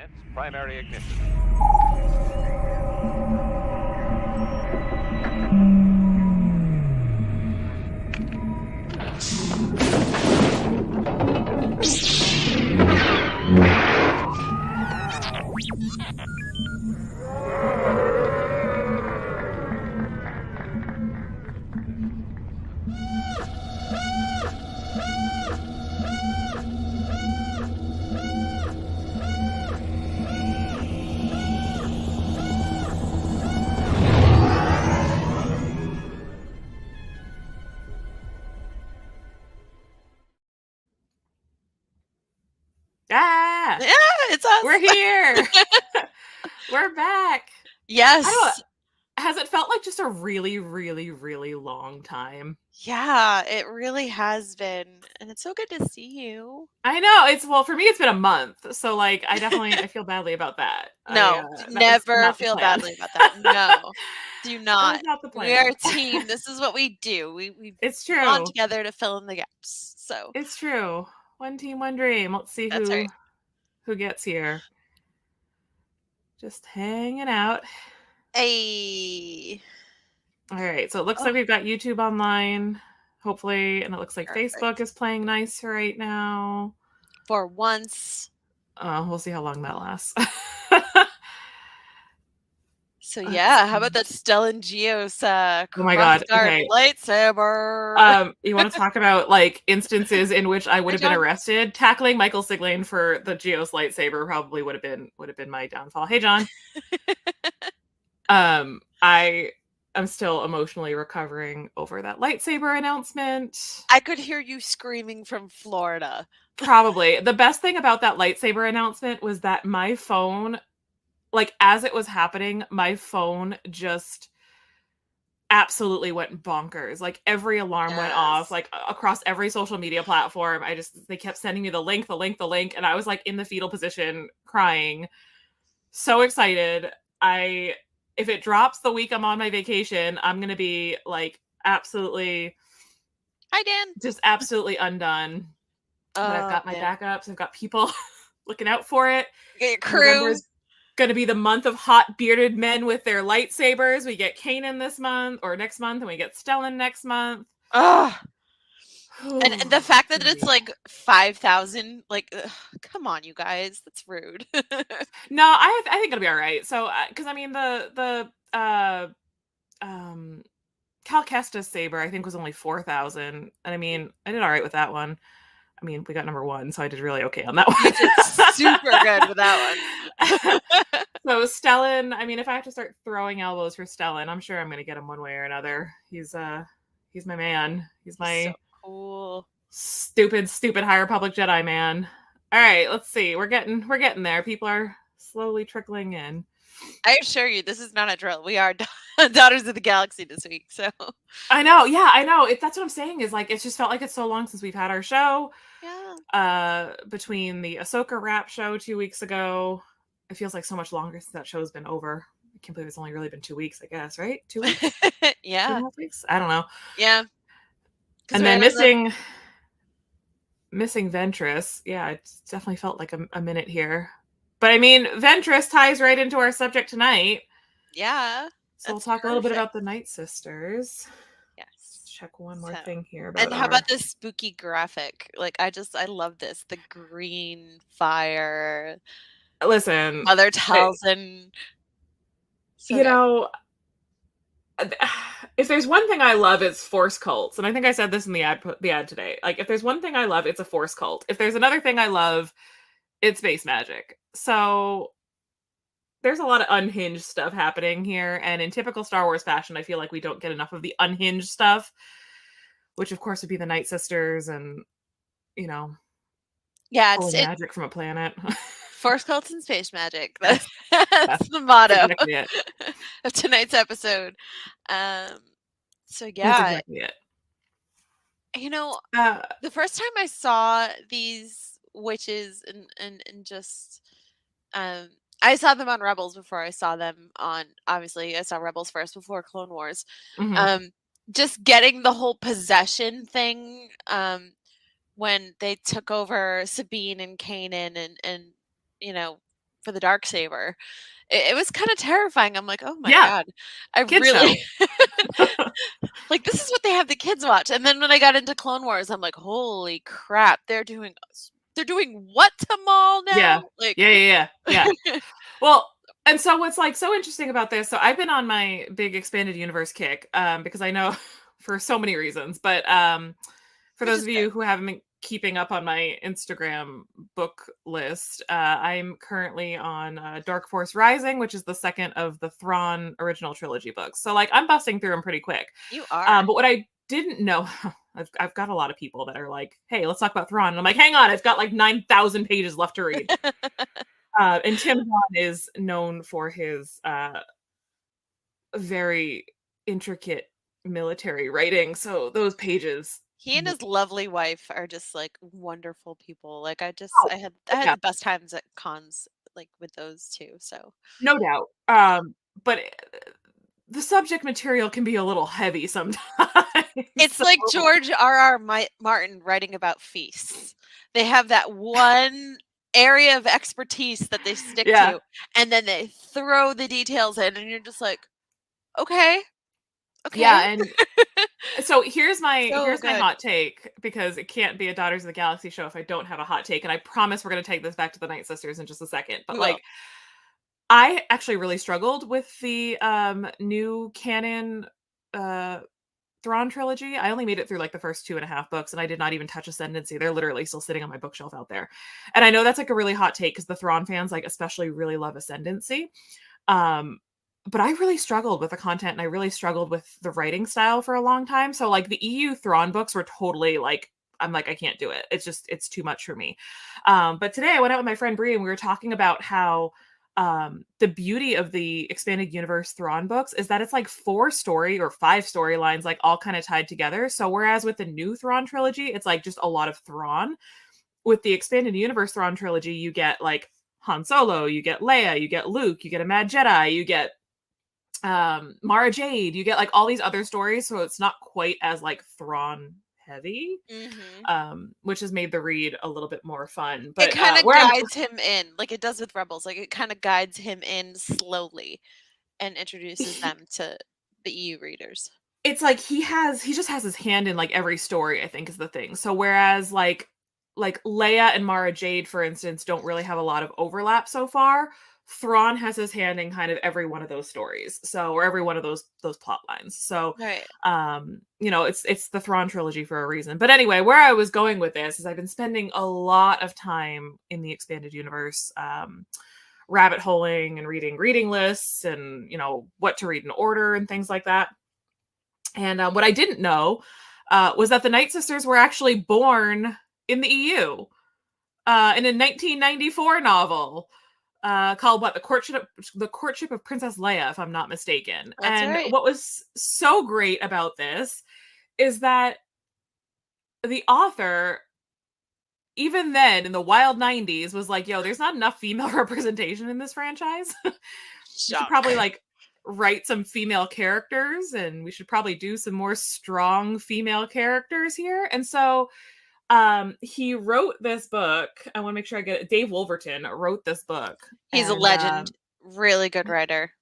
Commence primary ignition. Ah, Yeah, it's us. we're here. We're back. Yes. Has it felt like just a really, really, really long time? Yeah, it really has been. And it's so good to see you. I know. For me, it's been a month. So, like, I feel badly about that. No, That was never not the feel plan. badly about that. No, do That not. was not the We are plan. a team. This is what we do. We've It's gone true. together to fill in the gaps. So It's true. One team, one dream. Let's see that's right. who gets here. Just hanging out. Hey. All right. So it looks like we've got YouTube online, hopefully, and it looks like Perfect. Facebook is playing nice right now. For once. We'll see how long that lasts. So yeah, how about that Stellan Geos Oh my god, okay. lightsaber? You want to talk about like instances in which I would have been John. arrested? Tackling Michael Siglane for the Geos lightsaber probably would have been my downfall. Hey John. I am still emotionally recovering over that lightsaber announcement. I could hear you screaming from Florida. Probably. The best thing about that lightsaber announcement was that my phone, like as it was happening, my phone just absolutely went bonkers. Like every alarm went off, like across every social media platform. They kept sending me the link, and I was like in the fetal position crying. So excited. If it drops the week I'm on my vacation, I'm going to be like absolutely Hi Dan. Just absolutely undone. But I've got my backups. I've got people looking out for it. Get your crew. November's going to be the month of hot bearded men with their lightsabers. We get Kanan this month or next month, and we get Stellan next month. And the fact that it's like 5,000, like, come on, you guys, that's rude. No, I think it'll be all right. So, because I mean the Cal Kestis saber I think was only 4,000, and I mean I did all right with that one. I mean, we got number 1, so I did really okay on that one. You did super good with that one. So Stellan, I mean, if I have to start throwing elbows for Stellan, I'm sure I'm going to get him one way or another. He's my man. He's my so cool, stupid High Republic Jedi man. All right, let's see. We're getting there. People are slowly trickling in. I assure you, this is not a drill. We are Daughters of the Galaxy this week, so. I know, yeah, I know. That's what I'm saying is like it's just felt like it's so long since we've had our show. Yeah. Between the Ahsoka wrap show 2 weeks ago, it feels like so much longer since that show's been over. I can't believe it's only really been 2 weeks, I guess, right? 2 weeks? Yeah. 2.5 weeks? I don't know. Yeah. And then missing Ventress. Yeah, it definitely felt like a minute here. But I mean, Ventress ties right into our subject tonight. Yeah. So we'll talk a little bit about the Night Sisters. Yes. Just check one more thing here. And how about this spooky graphic? Like, I love this. The green fire. Listen. Mother Talzin. You know, if there's one thing I love, it's Force cults. And I think I said this in the ad today. Like, if there's one thing I love, it's a Force cult. If there's another thing I love, it's space magic. So there's a lot of unhinged stuff happening here. And in typical Star Wars fashion, I feel like we don't get enough of the unhinged stuff, which of course would be the Night Sisters and, you know, it's magic from a planet. Force cults and space magic. That's the motto exactly of tonight's episode. So yeah. That's exactly it. You know, the first time I saw these witches and just I saw them on Rebels before I saw them on, obviously I saw Rebels first before Clone Wars. Mm-hmm. Just getting the whole possession thing when they took over Sabine and Kanan and you know, for the Darksaber, it was kind of terrifying. I'm like, oh my Yeah, god, I kid really show. like this is what they have the kids watch. And then when I got into Clone Wars, I'm like, holy crap, they're doing what to Maul Yeah. now? Like, Yeah, yeah, yeah, yeah. Well, and so what's, like, so interesting about this, so I've been on my big expanded universe kick, because I know for so many reasons, but, for which those is of good. you who haven't been keeping up on my Instagram book list, I'm currently on, Dark Force Rising, which is the second of the Thrawn original trilogy books. So, like, I'm busting through them pretty quick. You are. But what I didn't know, I've got a lot of people that are like, "Hey, let's talk about Thrawn." And I'm like, "Hang on, I've got like 9,000 pages left to read." And Tim Hahn is known for his very intricate military writing, so those pages. He and his lovely wife are just like wonderful people. Like Oh, I had yeah, the best times at cons like with those two. So no doubt. But the subject material can be a little heavy sometimes. it's So like George R.R. Martin writing about feasts. They have that one area of expertise that they stick yeah, to, and then they throw the details in, and you're just like, okay, okay. yeah, and so So here's my good. hot take, because it can't be a Daughters of the Galaxy show if I don't have a hot take, and I promise we're gonna take this back to the Night Sisters in just a second. But We will. like, I actually really struggled with the new canon uh Thrawn trilogy. I only made it through like the first 2.5 books, and I did not even touch Ascendancy. They're literally still sitting on my bookshelf out there. And I know that's like a really hot take because the Thrawn fans, like, especially really love Ascendancy. Um, but I really struggled with the content, and I really struggled with the writing style for a long time. So like the EU Thrawn books were totally like, I'm like, I can't do it. It's too much for me. But today I went out with my friend Bree and we were talking about how the beauty of the expanded universe Thrawn books is that it's like 4 story or 5 storylines, like all kind of tied together. So whereas with the new Thrawn trilogy, it's like just a lot of Thrawn. With the expanded universe Thrawn trilogy, you get like Han Solo, you get Leia, you get Luke, you get a Mad Jedi, you get Mara Jade, you get like all these other stories, so it's not quite as like Thrawn heavy, Hmm. which has made the read a little bit more fun. It But kind of where I'm guides him in, like it does with Rebels. Like it kind of guides him in slowly and introduces them to the EU readers. it's like he just has his hand in like every story, I think, is the thing. So whereas like Leia and Mara Jade, for instance, don't really have a lot of overlap so far, Thrawn has his hand in kind of every one of those stories. So, or every one of those plot lines. So Right. it's the Thrawn trilogy for a reason. But anyway, where I was going with this is I've been spending a lot of time in the expanded universe, rabbit holing and reading reading lists, and what to read in order and things like that. And what I didn't know was that the Night Sisters were actually born in the EU in a 1994 novel called what, the Courtship of Princess Leia, if I'm not mistaken. That's And right. what was so great about this is that the author, even then in the wild 90s, was like, "Yo, there's not enough female representation in this franchise. We should probably Shock. like write some female characters, and we should probably do some more strong female characters here." And so he wrote this book. I want to make sure I get it. Dave Wolverton wrote this book. He's a legend. Really good writer.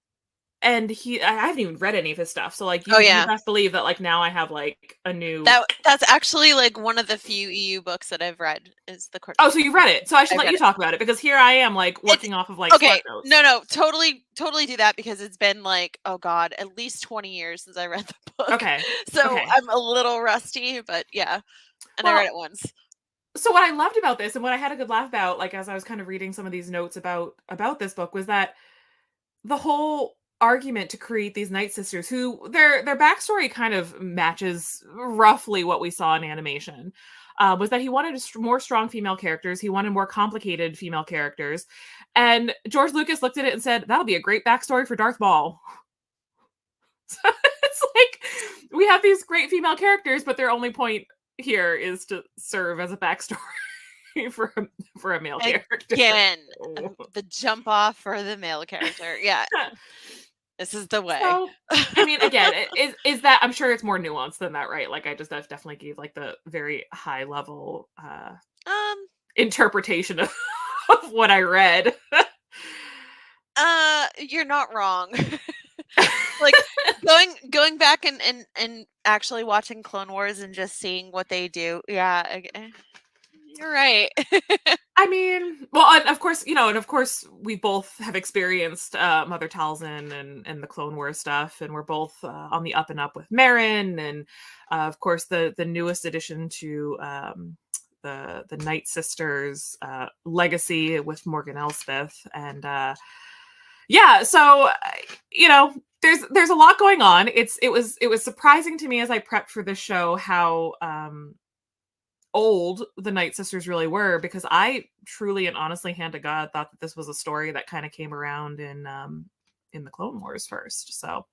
And I haven't even read any of his stuff. So like Oh you yeah. best believe that like now I have like a new. That's actually like one of the few EU books that I've read is The Oh, Courtship so of you read Princess it. So I should Leia. I let read you it. talk about it, because here I am like It's working off of like okay. Smart Notes. No, totally do that because it's been like, oh god, at least 20 years since I read the book. Okay. So Okay. I'm a little rusty, but yeah. And I read Well, it once. so what I loved about this, and what I had a good laugh about, like as I was kind of reading some of these notes about this book, was that the whole argument to create these Night Sisters, who their backstory kind of matches roughly what we saw in animation, was that he wanted more strong female characters. He wanted more complicated female characters, and George Lucas looked at it and said, "That'll be a great backstory for Darth Maul." So it's like we have these great female characters, but their only point here is to serve as a backstory for a male character. Again, the jump off for the male character. Yeah, this is the way. So, I mean, again, is that, I'm sure it's more nuanced than that, right? Like, I've definitely gave like the very high level Um, interpretation of, of what I read. you're not wrong. Like going back and actually watching Clone Wars and just seeing what they do. Yeah, you're right. I mean, well, and of course, and of course, we both have experienced Mother Talzin and the Clone Wars stuff, and we're both on the up and up with Marin, and of course, the newest addition to the Night Sisters legacy with Morgan Elsbeth, and yeah, so there's a lot going on. It was surprising to me as I prepped for this show how old the Night Sisters really were, because I truly and honestly, hand to God, thought that this was a story that kind of came around in the Clone Wars first. So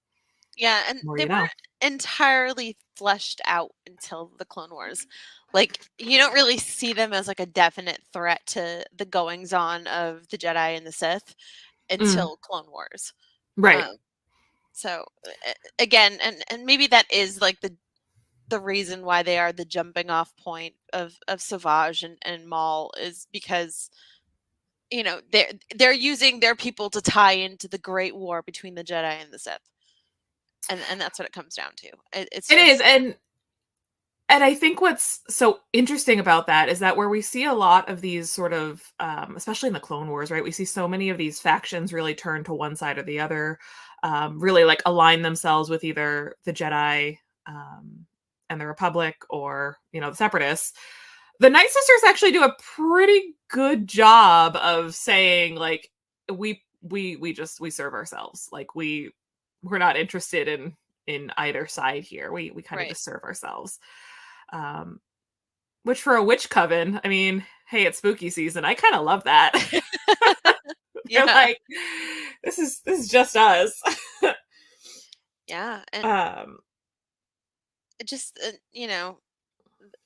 Yeah, and more they you know. weren't entirely fleshed out until the Clone Wars. Like, you don't really see them as like a definite threat to the goings on of the Jedi and the Sith Mm, until Clone Wars. right. Um, so again, and maybe that is like the reason why they are the jumping off point of Savage and Maul, is because they're using their people to tie into the Great War between the Jedi and the Sith, and that's what it comes down to. It's It is, just and I think what's so interesting about that is that where we see a lot of these sort of, especially in the Clone Wars, right? We see so many of these factions really turn to one side or the other, really like align themselves with either the Jedi um, and the Republic, or the Separatists. The Night Sisters actually do a pretty good job of saying, like, we serve ourselves. Like, we're not interested in either side here. We kind of right. just serve ourselves. Um, which for a witch coven, I mean, hey, it's spooky season. I kind of love that. They're Yeah, like, this is just us. yeah, and um, it just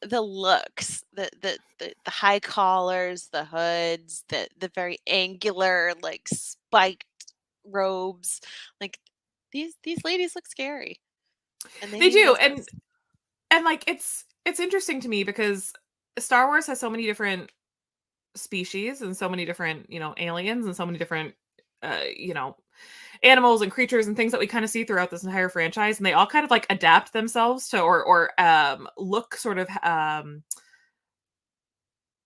the looks, the high collars, the hoods, the very angular, like spiked robes, like these ladies look scary, and they they mean do, business. and like it's interesting to me because Star Wars has so many different species and so many different aliens and so many different uh you know animals and creatures and things that we kind of see throughout this entire franchise, and they all kind of like adapt themselves to or look sort of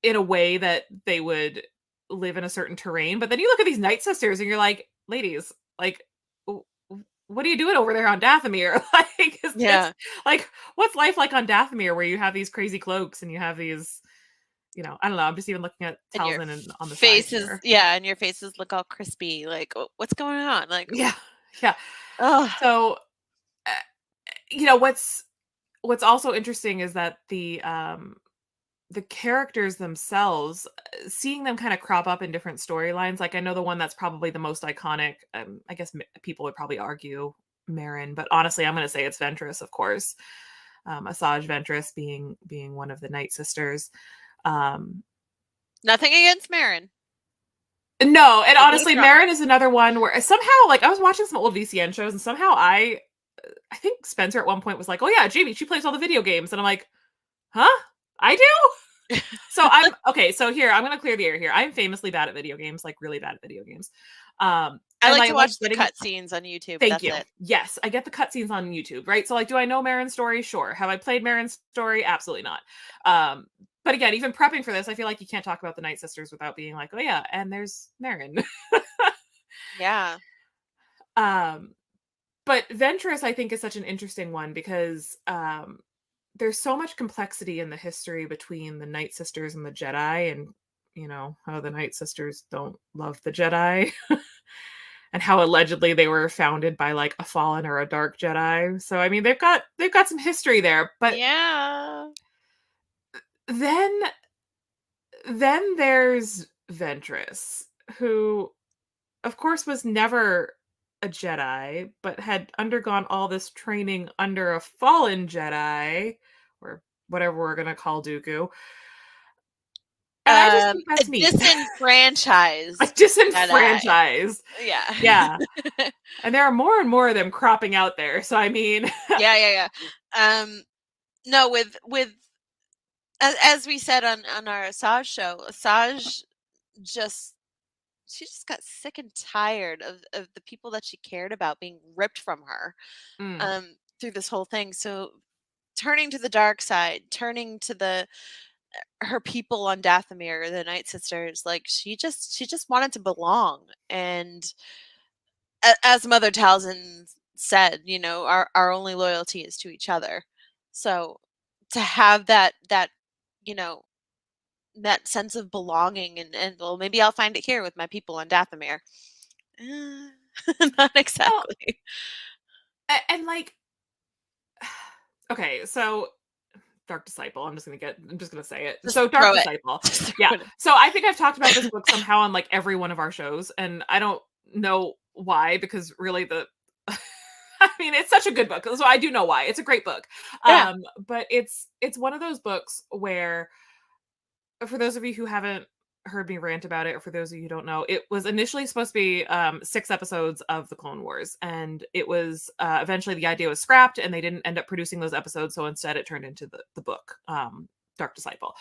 in a way that they would live in a certain terrain. But then you look at these Night Sisters and you're like, ladies, like, what are you doing over there on Dathomir? Like, is this Yeah, like, what's life like on Dathomir where you have these crazy cloaks and you have these, I don't know. I'm just even looking at and your Talzin and on the side faces, here. yeah, and your faces look all crispy. Like, what's going on? Like, Yeah, yeah. oh, So, uh, what's also interesting is that the characters themselves, seeing them kind of crop up in different storylines. Like, I know the one that's probably the most iconic, I guess people would probably argue Marin, but honestly, I'm going to say it's Ventress, of course. Asajj Ventress being one of the Night Sisters. Um, nothing against Marin. no, and Don't get us honestly, wrong. Marin is another one where somehow, like, I was watching some old VCN shows, and somehow I think Spencer at one point was like, "Oh yeah, Jamie, she plays all the video games," and I'm like, "Huh? I do?" So I'm okay. So here, I'm gonna clear the air here. I'm famously bad at video games, like really bad at video games. I And like I to love watch the getting. cutscenes on YouTube. Thank That's you. it. Yes, I get the cutscenes on YouTube, right? So, like, do I know Marin's story? Sure. Have I played Marin's story? Absolutely not. Um, but again, even prepping for this, I feel like you can't talk about the Night Sisters without being like, oh yeah, and there's Marin. Yeah. um, but Ventress, I think, is such an interesting one because there's so much complexity in the history between the Night Sisters and the Jedi, and how the Night Sisters don't love the Jedi, and how allegedly they were founded by like a fallen or a dark Jedi. So I mean, they've got some history there, but Yeah. then then there's Ventress, who of course was never a Jedi, but had undergone all this training under a fallen Jedi, or whatever we're gonna call Dooku. And I just think A that's neat. A disenfranchised Jedi. disenfranchised. Yeah. Yeah. And there are more and more of them cropping out there. So I mean, Yeah, yeah, yeah. No, with as we said on our Asajj show, Asajj just she just got sick and tired of the people that she cared about being ripped from her Mm. through this whole thing. So turning to the dark side, turning to the her people on Dathomir, the Night Sisters, like she just wanted to belong. And as Mother Talzin said, our only loyalty is to each other. So to have that you know that sense of belonging, and well, maybe I'll find it here with my people on Dathomir. Uh, Not Well, exactly. and like, okay, so Dark Disciple. I'm just gonna say it. Just So Dark throw it. Disciple. Just Yeah. throw it. So I think I've talked about this book somehow on like every one of our shows, and I don't know why, because really I mean, it's such a good book. So I do know why. It's a great book. Yeah, But it's one of those books where, for those of you who haven't heard me rant about it, or for those of you who don't know, it was initially supposed to be 6 episodes of the Clone Wars, and it was eventually the idea was scrapped, and they didn't end up producing those episodes. So instead, it turned into the book, Dark Disciple,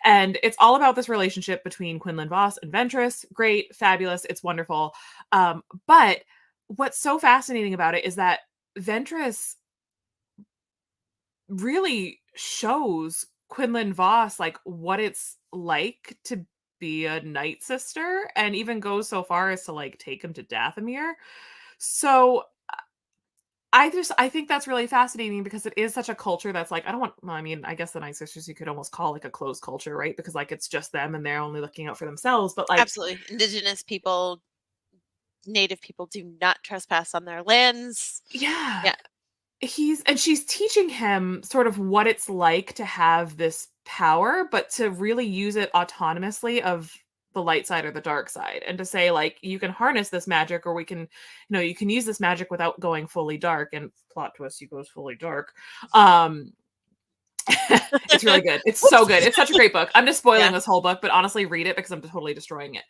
and it's all about this relationship between Quinlan Voss and Ventress. Great, fabulous, it's wonderful. But what's so fascinating about it is that Ventress really shows Quinlan Voss like what it's like to be a Night Sister, and even goes so far as to like take him to Dathomir. So I think that's really fascinating, because it is such a culture that's like, I don't want, well, I mean, I guess the Night Sisters you could almost call like a closed culture, right? Because like it's just them and they're only looking out for themselves. But like, absolutely. Indigenous people, native people do not trespass on their lands. yeah, Yeah, she's teaching him sort of what it's like to have this power, but to really use it autonomously of the light side or the dark side, and to say like, you can harness this magic, or we can, you can use this magic without going fully dark. And plot twist, he goes fully dark. um it's really good. It's so whoops. good. It's such a great book. I'm just spoiling Yeah. this whole book, but honestly read it, because I'm totally destroying it.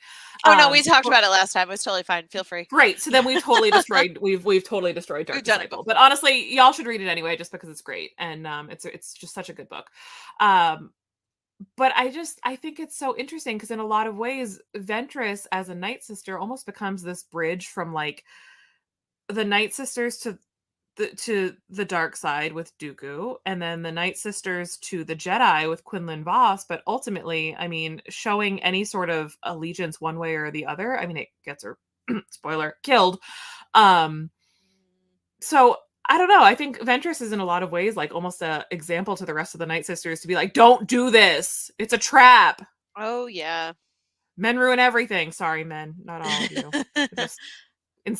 Oh no, we talked But about it last time. It was totally fine. Feel free. great. So then we've totally destroyed We've Dark done it Disciple. But before. honestly, y'all should read it anyway, just because it's great. And it's just such a good book. Um but I think it's so interesting, because in a lot of ways, Ventress as a Night Sister almost becomes this bridge from like the Night Sisters to the dark side with Dooku, and then the Night Sisters to the Jedi with Quinlan Voss. But ultimately, I mean, showing any sort of allegiance one way or the other, I mean, it gets her spoiler killed. um so I don't know. I think Ventress is in a lot of ways like almost a example to the rest of the Night Sisters, to be like, don't do this, it's a trap. Oh yeah. Men ruin everything. Sorry, men, not all of you. Just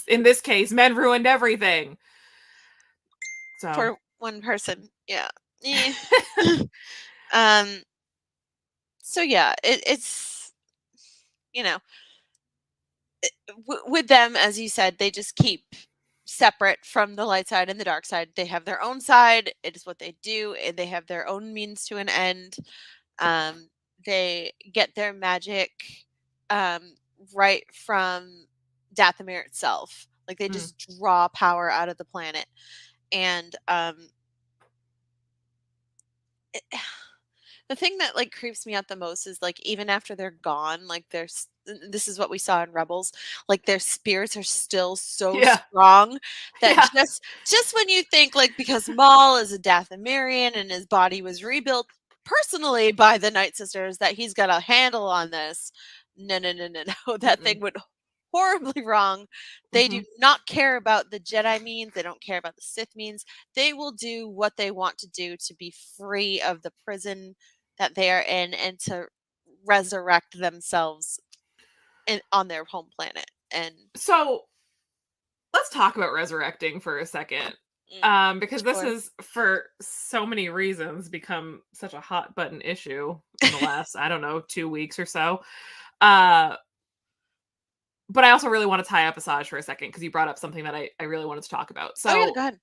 in this case, men ruined everything. So For one person. Yeah. Eh. um so yeah, it's you know, with them, as you said, they just keep separate from the light side and the dark side. They have their own side. It is what they do, and they have their own means to an end. Um, they get their magic um, right from Dathomir itself. Like they mm, just draw power out of the planet, and it, the thing that like creeps me out the most is like even after they're gone, like this is what we saw in Rebels, like their spirits are still so yeah, strong that yeah. just when you think like because Maul is a Dathomirian and his body was rebuilt personally by the Night Sisters that he's got a handle on this. No, no, no, no, no. That thing Mm-mm. went horribly wrong. They do Mhm. not care about the Jedi means. They don't care about the Sith means. They will do what they want to do to be free of the prison that they are in and to resurrect themselves on their home planet. And So let's talk about resurrecting for a second. mm, Because this sure. has, for so many reasons, become such a hot button issue in the last, I don't know, 2 weeks or so. Uh, but I also really want to tie up Asajj for a second, because you brought up something that I really wanted to talk about. Oh yeah, So go ahead.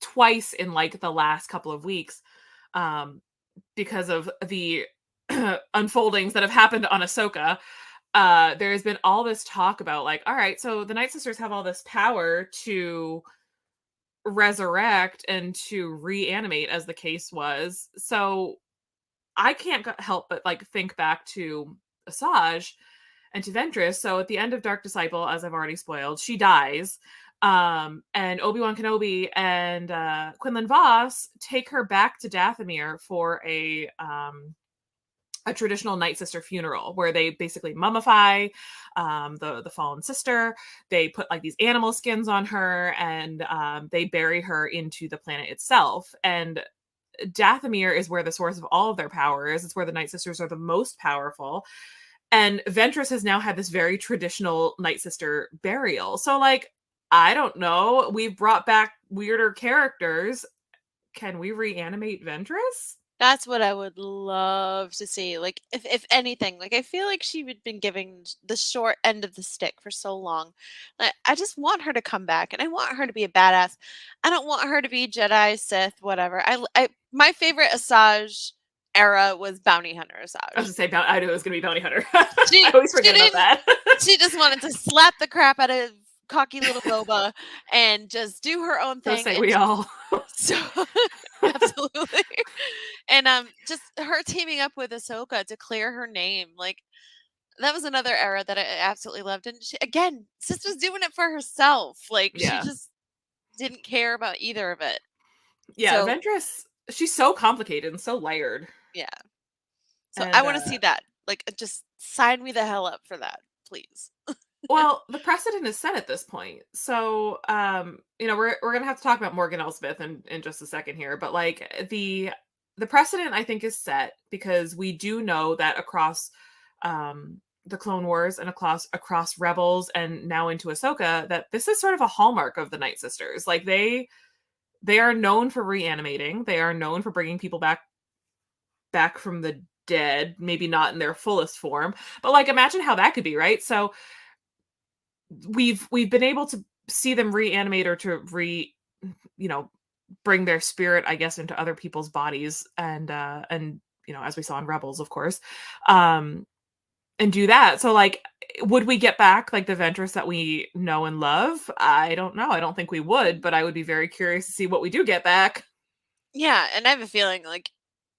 twice in like the last couple of weeks, um, because of the unfoldings that have happened on Ahsoka, there's been all this talk about like, all right, so the Night Sisters have all this power to resurrect and to reanimate, as the case was. So I can't help but like think back to Asajj and to Ventress. So at the end of Dark Disciple, as I've already spoiled, she dies. And Obi-Wan Kenobi and Quinlan Vos take her back to Dathomir for a traditional Night Sister funeral where they basically mummify the fallen sister. They put like these animal skins on her, and they bury her into the planet itself. And Dathomir is where the source of all of their power is. It's where the Night Sisters are the most powerful. And Ventress has now had this very traditional Night Sister burial. So, like, I don't know. We've brought back weirder characters. Can we reanimate Ventress? That's what I would love to see. Like, if anything, like I feel like she had been giving the short end of the stick for so long. Like, I just want her to come back, and I want her to be a badass. I don't want her to be Jedi, Sith, whatever. My favorite Asajj era was Bounty Hunter Asajj. I was gonna say, I knew it was gonna be Bounty Hunter. She, I always forget about that. She just wanted to slap the crap out of cocky little Boba and just do her own thing. So say we all. So absolutely. And just her teaming up with Ahsoka to clear her name, like that was another era that I absolutely loved. And she, again, Sis was doing it for herself. Like she just didn't care about either of it. Yeah, so, Ventress, she's so complicated and so layered. Yeah. So I want to see that. Like, just sign me the hell up for that, please. Well, the precedent is set at this point. So, we're gonna have to talk about Morgan Elsbeth in just a second here, but like the precedent I think is set because we do know that across the Clone Wars and across Rebels and now into Ahsoka, that this is sort of a hallmark of the Night Sisters. Like they are known for reanimating. They are known for bringing people back from the dead, maybe not in their fullest form, but like imagine how that could be, right? So we've been able to see them reanimate or to bring their spirit, I guess, into other people's bodies, and as we saw in Rebels, of course, and do that. So like, would we get back like the Ventress that we know and love? I don't know. I don't think we would, but I would be very curious to see what we do get back. Yeah, and I have a feeling like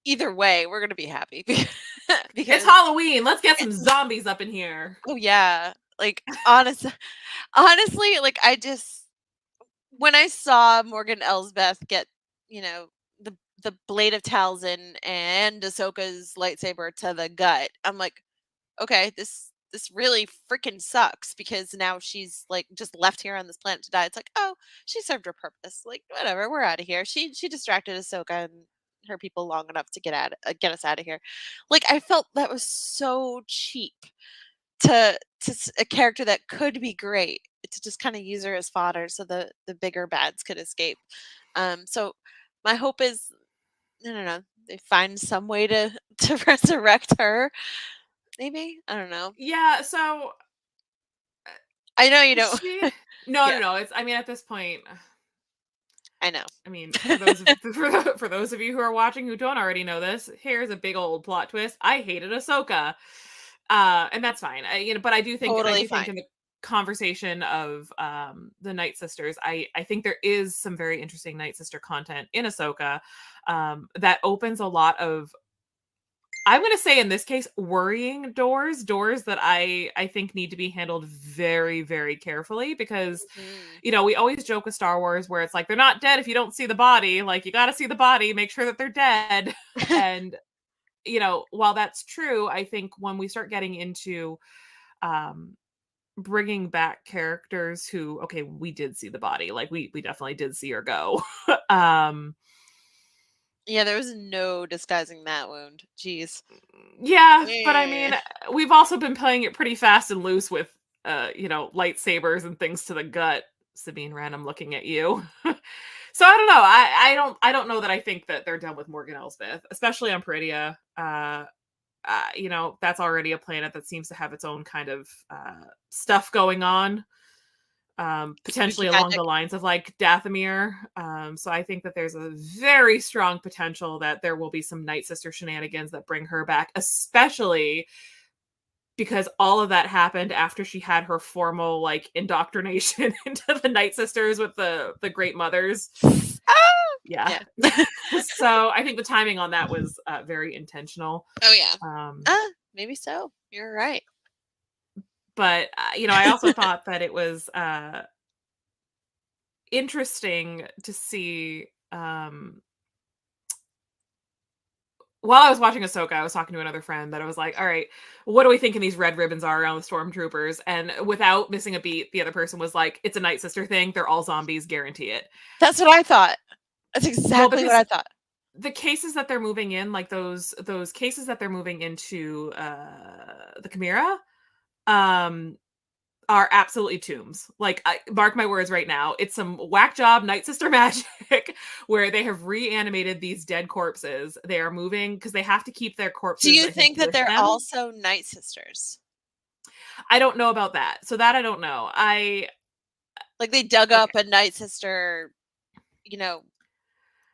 either way, we're gonna be happy because it's Halloween. Let's get some zombies up in here. Oh yeah, like honestly, like when I saw Morgan Elsbeth get the blade of Talzin and Ahsoka's lightsaber to the gut, I'm like, okay, this really freaking sucks because now she's like just left here on this planet to die. It's like, oh, she served her purpose. Like whatever, we're out of here. She distracted Ahsoka and her people long enough to get us out of here. Like I felt that was so cheap to a character that could be great, to just kind of use her as fodder so the bigger bads could escape. So my hope is, I don't know, they find some way to resurrect her. Maybe, I don't know. Yeah, so I know you don't. No. It's, I mean, at this point, I know. I mean, for those of you who are watching who don't already know this, here's a big old plot twist. I hated Ahsoka, and that's fine. But I do think Totally think in the conversation of the Night Sisters, I think there is some very interesting Night Sister content in Ahsoka that opens a lot of, I'm going to say in this case, worrying doors that I think need to be handled very, very carefully because, we always joke with Star Wars where it's like, they're not dead if you don't see the body. Like, you got to see the body, make sure that they're dead. And, while that's true, I think when we start getting into bringing back characters who, okay, we did see the body. Like, we definitely did see her go. Yeah, there was no disguising that wound. Jeez. Yeah, but I mean, we've also been playing it pretty fast and loose with, lightsabers and things to the gut. Sabine Random looking at you. So I don't know. I don't know that I think that they're done with Morgan Elsbeth, especially on Peridia. That's already a planet that seems to have its own kind of stuff going on. Potentially along the lines of like Dathomir. So I think that there's a very strong potential that there will be some Night Sister shenanigans that bring her back, especially because all of that happened after she had her formal like indoctrination into the Night Sisters with the Great Mothers. Yeah. So I think the timing on that was very intentional. Oh yeah. Maybe so. You're right. But, I also thought that it was, interesting to see, while I was watching Ahsoka, I was talking to another friend that I was like, "All right, what do we thinking these red ribbons are around the stormtroopers?" And without missing a beat, the other person was like, "It's a Night Sister thing. They're all zombies, guarantee it." That's what I thought. That's Well, exactly what because I thought. the cases that they're moving in, like those cases that they're moving into, the Chimera, um, are absolutely tombs. Like, mark my words right now, it's some whack job Night Sister magic where they have reanimated these dead corpses. They are moving because they have to keep their Do corpses, you I think, think that with they're them. also Night Sisters? I don't know about that. So that I don't know. Like they dug Okay. up a Night Sister, you know,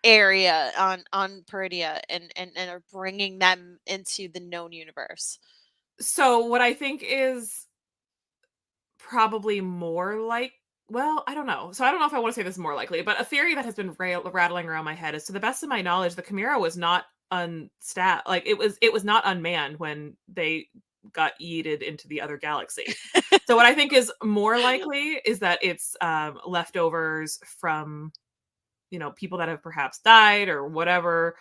area on Peridia and are bringing them into the known universe. So what I think is probably more like, well, I don't know. So I don't know if I want to say this is more likely, but a theory that has been rattling around my head is, to the best of my knowledge, the Chimera was not like it was not unmanned when they got yeeted into the other galaxy. So what I think is more likely is that it's leftovers from, people that have perhaps died or whatever,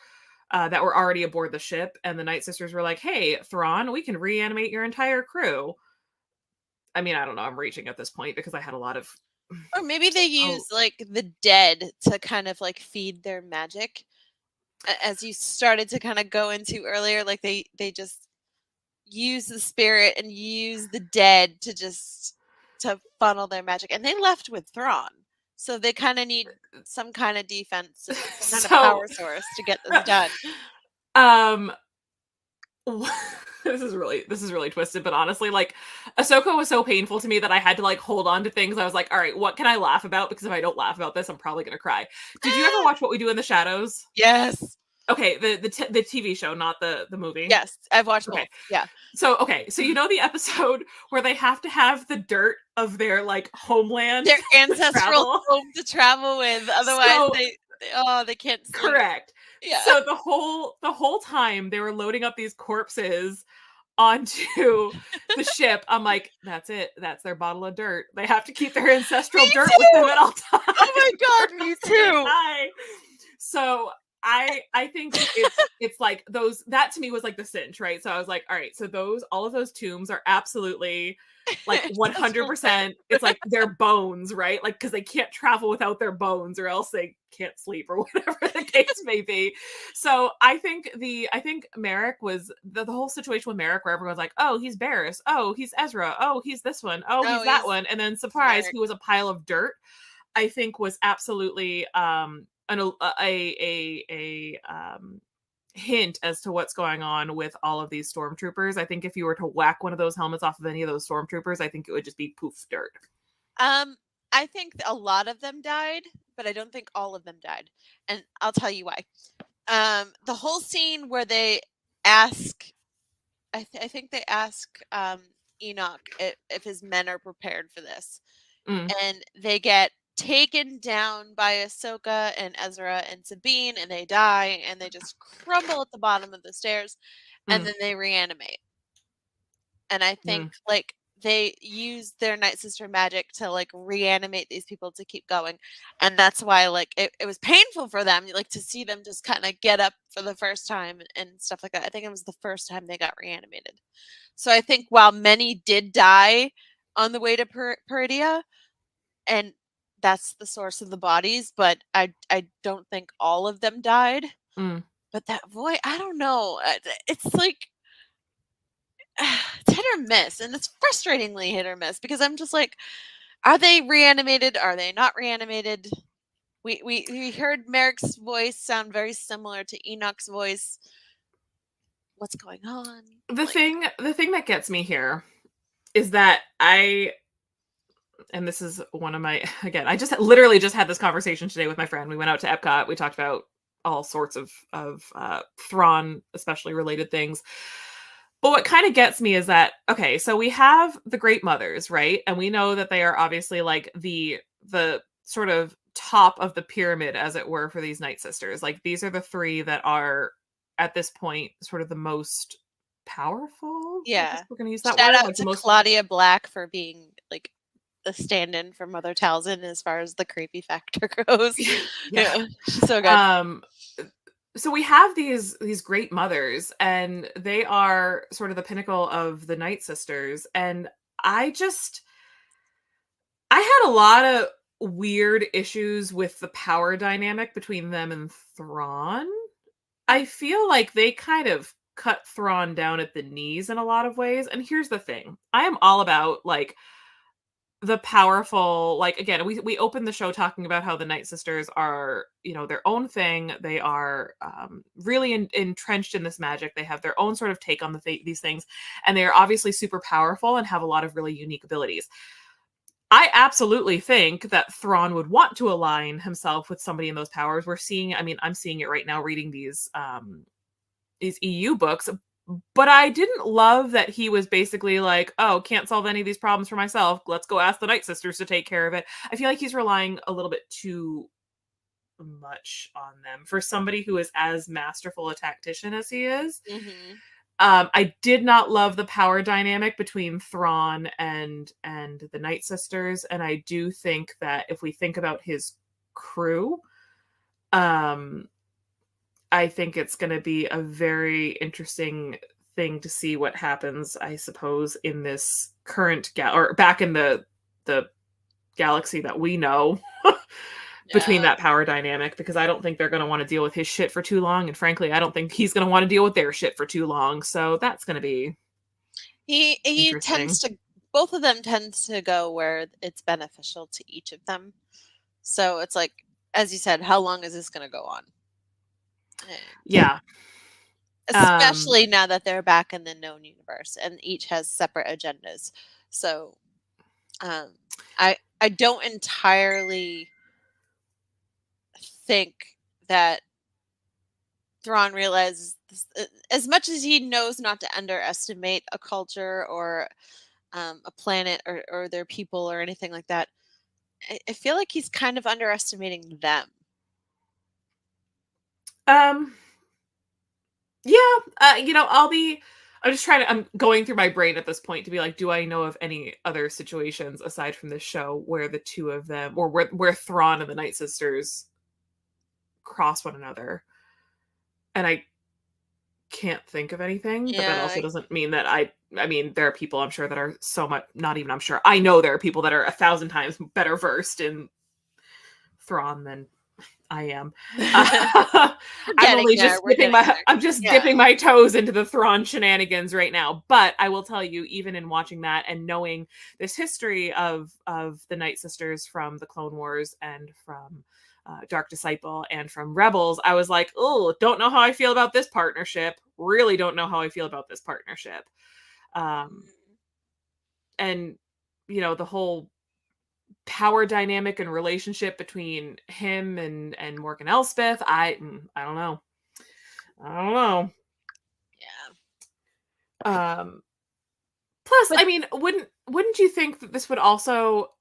that were already aboard the ship, and the Night Sisters were like, "Hey, Thrawn, we can reanimate your entire crew." I mean, I don't know, I'm reaching at this point because I had a lot of Or maybe they oh, use like the dead to kind of like feed their magic. As you started to kind of go into earlier, like they just use the spirit and use the dead to funnel their magic. And they left with Thrawn. So they kind of need some kind of defense and some kind of so, power source to get this done. um, this is really twisted, but honestly, like, Ahsoka was so painful to me that I had to, like, hold on to things. I was like, "All right, what can I laugh about? Because if I don't laugh about this, I'm probably gonna cry." Did you ever watch What We Do in the Shadows? Yes. Okay, the TV show, not the movie? Yes. I've watched Okay. both. Yeah. So you know the episode where they have to have the dirt of their, like, homeland Their to ancestral travel? home to travel with, otherwise So they can't sleep. correct. Yeah. So the whole time they were loading up these corpses onto the ship, I'm like, "That's it. That's their bottle of dirt. They have to keep their Me ancestral dirt with them too! at all times Oh my or god, me else they're gonna too! die." So I think it's like those, that to me was like the cinch, right? So I was like, "All right, so all of those tombs are absolutely like Ancestral dirt. 100%, it's like their bones, right? Like, because they can't travel without their bones or else they can't sleep or whatever the case may be." So I think Merrick was the whole situation with Merrick, where everyone's like, "Oh, he's Barriss. Oh, he's Ezra. Oh, he's this one. Oh, No, he's that one." And then he's surprise, Merrick. he was a pile of dirt. I think was absolutely a hint as to what's going on with all of these stormtroopers. I think if you were to whack one of those helmets off of any of those stormtroopers, I think it would just be poof dirt. Um, I think a lot of them died, but I don't think all of them died, and I'll tell you why. The whole scene where they ask, I think they ask Enoch if his men are prepared for this, Mm, and they get taken down by Ahsoka and Ezra and Sabine, and they die, and they just crumble at the bottom of the stairs, and mm, then they reanimate. And I think mm, like they use their Night Sister magic to like reanimate these people to keep going. And that's why like it was painful for them, like to see them just kind of get up for the first time and stuff like that. I think it was the first time they got reanimated. So I think while many did die on the way to Peridia, and that's the source of the bodies, but I don't think all of them died. mm. But that voice, I don't know. It's like it's hit or miss, and it's frustratingly hit or miss because I'm just like, are they reanimated? Are they not reanimated? We heard Merrick's voice sound very similar to Enoch's voice. What's going on? The Like, thing the thing that gets me here is that and this is one of my again, I just literally just had this conversation today with my friend. We went out to Epcot. We talked about all sorts of Thrawn, especially related things. But what kind of gets me is that, okay, so we have the Great Mothers, right? And we know that they are obviously like the sort of top of the pyramid, as it were, for these Night Sisters. Like, these are the three that are at this point sort of the most powerful. I guess Yeah. we're gonna use that Shout word, out like the to most. Claudia Black for being, like, the stand-in for Mother Talzin as far as the creepy factor goes. Yeah. Yeah, she's so good. Um, so we have these great mothers, and they are sort of the pinnacle of the Night Sisters, and I just I had a lot of weird issues with the power dynamic between them and Thrawn. I feel like they kind of cut Thrawn down at the knees in a lot of ways. And here's the thing. I am all about like the powerful, like again, we opened the show talking about how the Night Sisters are, their own thing. They are really entrenched in this magic. They have their own sort of take on these things, and they are obviously super powerful and have a lot of really unique abilities. I absolutely think that Thrawn would want to align himself with somebody in those powers. I mean, I'm seeing it right now reading these EU books, but I didn't love that he was basically like, "Oh, can't solve any of these problems for myself. Let's go ask the Night Sisters to take care of it." I feel like he's relying a little bit too much on them for somebody who is as masterful a tactician as he is. Mhm. I did not love the power dynamic between Thrawn and the Night Sisters, and I do think that if we think about his crew, um, I think it's going to be a very interesting thing to see what happens. I suppose in this current or back in the galaxy that we know. Between Yeah. that power dynamic, because I don't think they're going to want to deal with his shit for too long, and frankly I don't think he's going to want to deal with their shit for too long, so that's going to be He interesting. tends to both of them tends to go where it's beneficial to each of them. So it's like, as you said, how long is this gonna go on? And Yeah. um especially now that they're back in the known universe and each has separate agendas. So um I don't entirely think that Thrawn realizes this, as much as he knows not to underestimate a culture or a planet or their people or anything like that. I feel like he's kind of underestimating them. um yeah, I'm just I'm going through my brain at this point to be like, do I know of any other situations aside from this show where the two of them, or where Thrawn and the Night Sisters cross one another? And I can't think of anything, but that Yeah, also doesn't mean that I mean, there are people I'm sure that are so much, not even I'm sure. I know there are people that are 1,000 times better versed in Thrawn than I am. we're I'm getting only there. just We're getting there. I'm just Yeah. dipping my toes into the Thrawn shenanigans right now. But I will tell you, even in watching that and knowing this history of the Night Sisters from the Clone Wars and from Dark Disciple and from Rebels, I was like, oh, don't know how I feel about this partnership. Really don't know how I feel about this partnership. Um, and the whole power dynamic and relationship between him and Morgan Elspeth. I don't know. I don't know. Yeah. Um Plus, But I mean, wouldn't you think that this would also,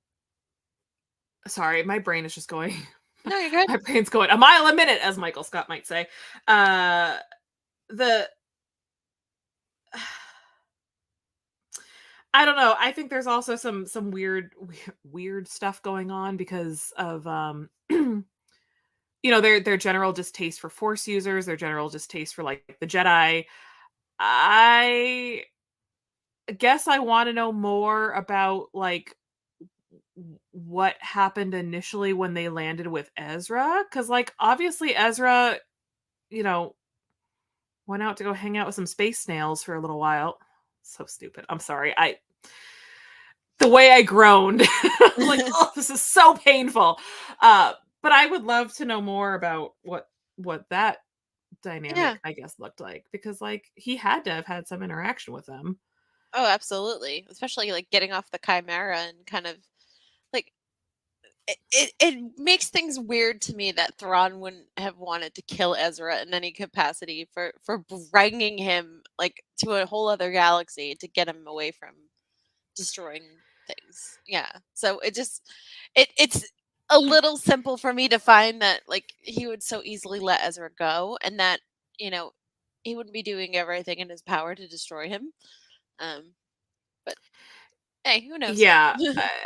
sorry, my brain is just going no, you're good. my brain's going a mile a minute, as Michael Scott might say. Uh the I don't know. I think there's also some weird stuff going on because of their general distaste for force users, their general distaste for like the Jedi. I guess I want to know more about like what happened initially when they landed with Ezra, cuz like obviously Ezra, you know, went out to go hang out with some space snails for a little while. So stupid. I'm sorry. I The way I groaned. I'm like, "Oh, this is so painful." But I would love to know more about what that Yeah. dynamic, I guess, looked like, because like he had to have had some interaction with them. Oh, absolutely. Especially like getting off the Chimera and kind of like it makes things weird to me that Thrawn wouldn't have wanted to kill Ezra in any capacity for bringing him like to a whole other galaxy to get him away from destroying things. Yeah. So it's a little simple for me to find that like he would so easily let Ezra go and that, you know, he wouldn't be doing everything in his power to destroy him. Um, but hey, who knows? Yeah,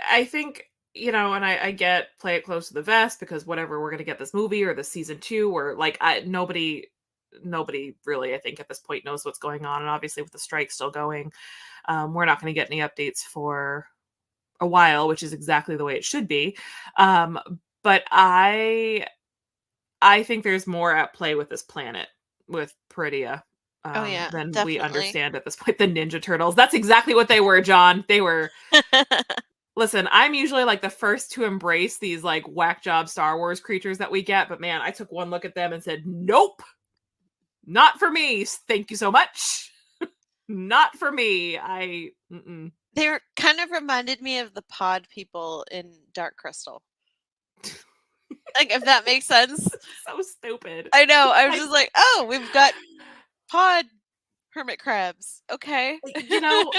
I think, and I get play it close to the vest because whatever we're gonna get this movie or the season two, or like nobody really, I think, at this point knows what's going on, and obviously with the strike still going, we're not gonna get any updates for a while, which is exactly the way it should be. Um, but I think there's more at play with this planet, with Peridia, Oh yeah, than we definitely. understand at this point. The Ninja Turtles. That's exactly what they were, John. They were. Listen, I'm usually like the first to embrace these like whack job Star Wars creatures that we get, but man, I took one look at them and said, "Nope, not for me. Thank you so much. Not for me." They were kind of reminded me of the pod people in Dark Crystal. Like, if that makes sense. So stupid. I know. I was Like, just like, oh, we've got pod hermit crabs. Okay. you know,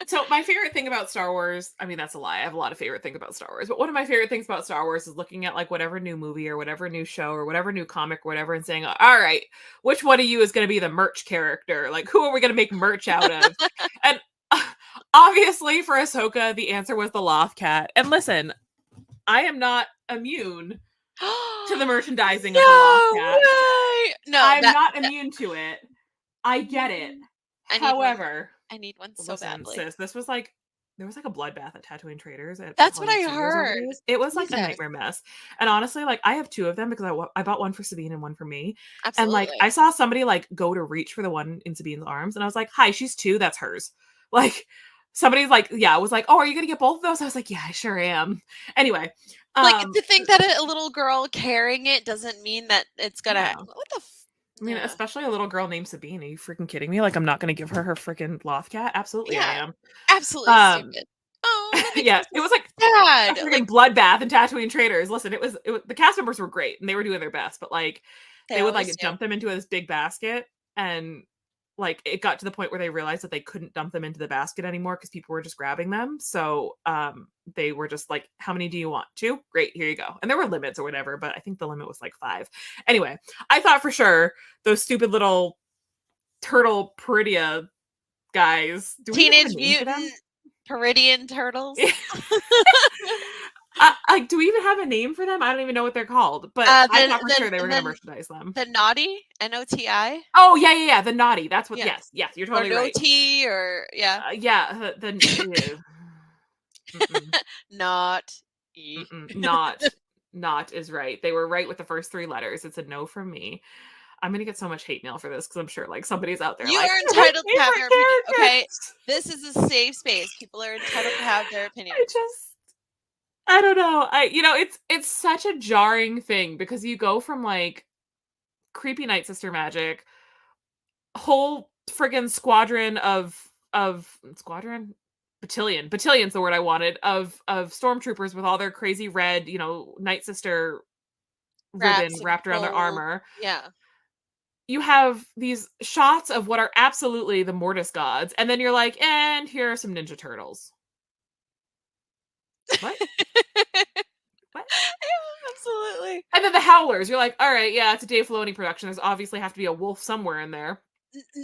So my favorite thing about Star Wars, I mean, that's a lie. I have a lot of favorite things about Star Wars, but one of my favorite things about Star Wars is looking at like whatever new movie or whatever new show or whatever new comic or whatever and saying, all right, which one of you is going to be the merch character? Like, who are we going to make merch out of? And obviously for Ahsoka, the answer was the Loth Cat. And listen, I am not immune to the merchandising of the Loth No Cat. way. No, I'm that, not immune to it. I get it. I need one. However, I need one so listen, badly. sis, this was like there was like a bloodbath at Tatooine Traders at That's what Hollywood I Studios over heard. these. It was like a Jesus. nightmare mess. And honestly, like I have two of them because I bought one for Sabine and one for me. And like Absolutely. I saw somebody like go to reach for the one in Sabine's arms, and I was like, "Hi, she's two. That's hers." Like somebody's like, yeah, I was like, "Oh, are you gonna get both of those?" I was like, "Yeah, I sure am." Anyway, Like, to think that a little girl carrying it doesn't mean that it's gonna. yeah. What the? I mean, especially a little girl named Sabine. Are you freaking kidding me? Like, I'm not gonna give her freaking Loth Cat. Absolutely, I Yeah, am. absolutely Um, stupid. Oh, that makes yeah, me it so was like a sad. Like, freaking bloodbath and Tatooine Traders. Listen, it was the cast members were great and they were doing their best, but like they they would always like do. dump them into this big basket, and like it got to the point where they realized that they couldn't dump them into the basket anymore because people were just grabbing them. So they were just like, "How many do you want? Two? Great, here you go." And there were limits or whatever, but I think the limit was like 5. Anyway, I thought for sure those stupid little turtle Peridia guys. Do we even have a Teenage name for them? Mutant Peridian Turtles. Like, do we even have a name for them? I don't even know what they're called, but I thought for sure they were gonna merchandise them. The Naughty, Noti. Oh, yeah, yeah, yeah, the naughty, that's what Yeah, yes, you're or totally right. Noti, or yeah, Yeah, mm-mm, not e. not is right. They were right with the first 3 letters. It's a no from me. I'm gonna get so much hate mail for this because 'cause I'm sure, like, somebody's out there You like, are "They're my entitled to have favorite your opinion. Okay, characters." this is a safe space. People are entitled to have their I opinions. just I don't know. It's such a jarring thing because you go from, like, creepy Night Sister magic, whole friggin' squadron of squadron? Battalion's the word I wanted, of stormtroopers with all their crazy red, Night Sister ribbon Wraps and wrapped around their gold. armor. Yeah. You have these shots of what are absolutely the Mortis gods, and then you're like, "And here are some Ninja Turtles." What? What? Absolutely. And then the Howlers, you're like, "All right, yeah, it's a Dave Filoni production. There's obviously have to be a wolf somewhere in there."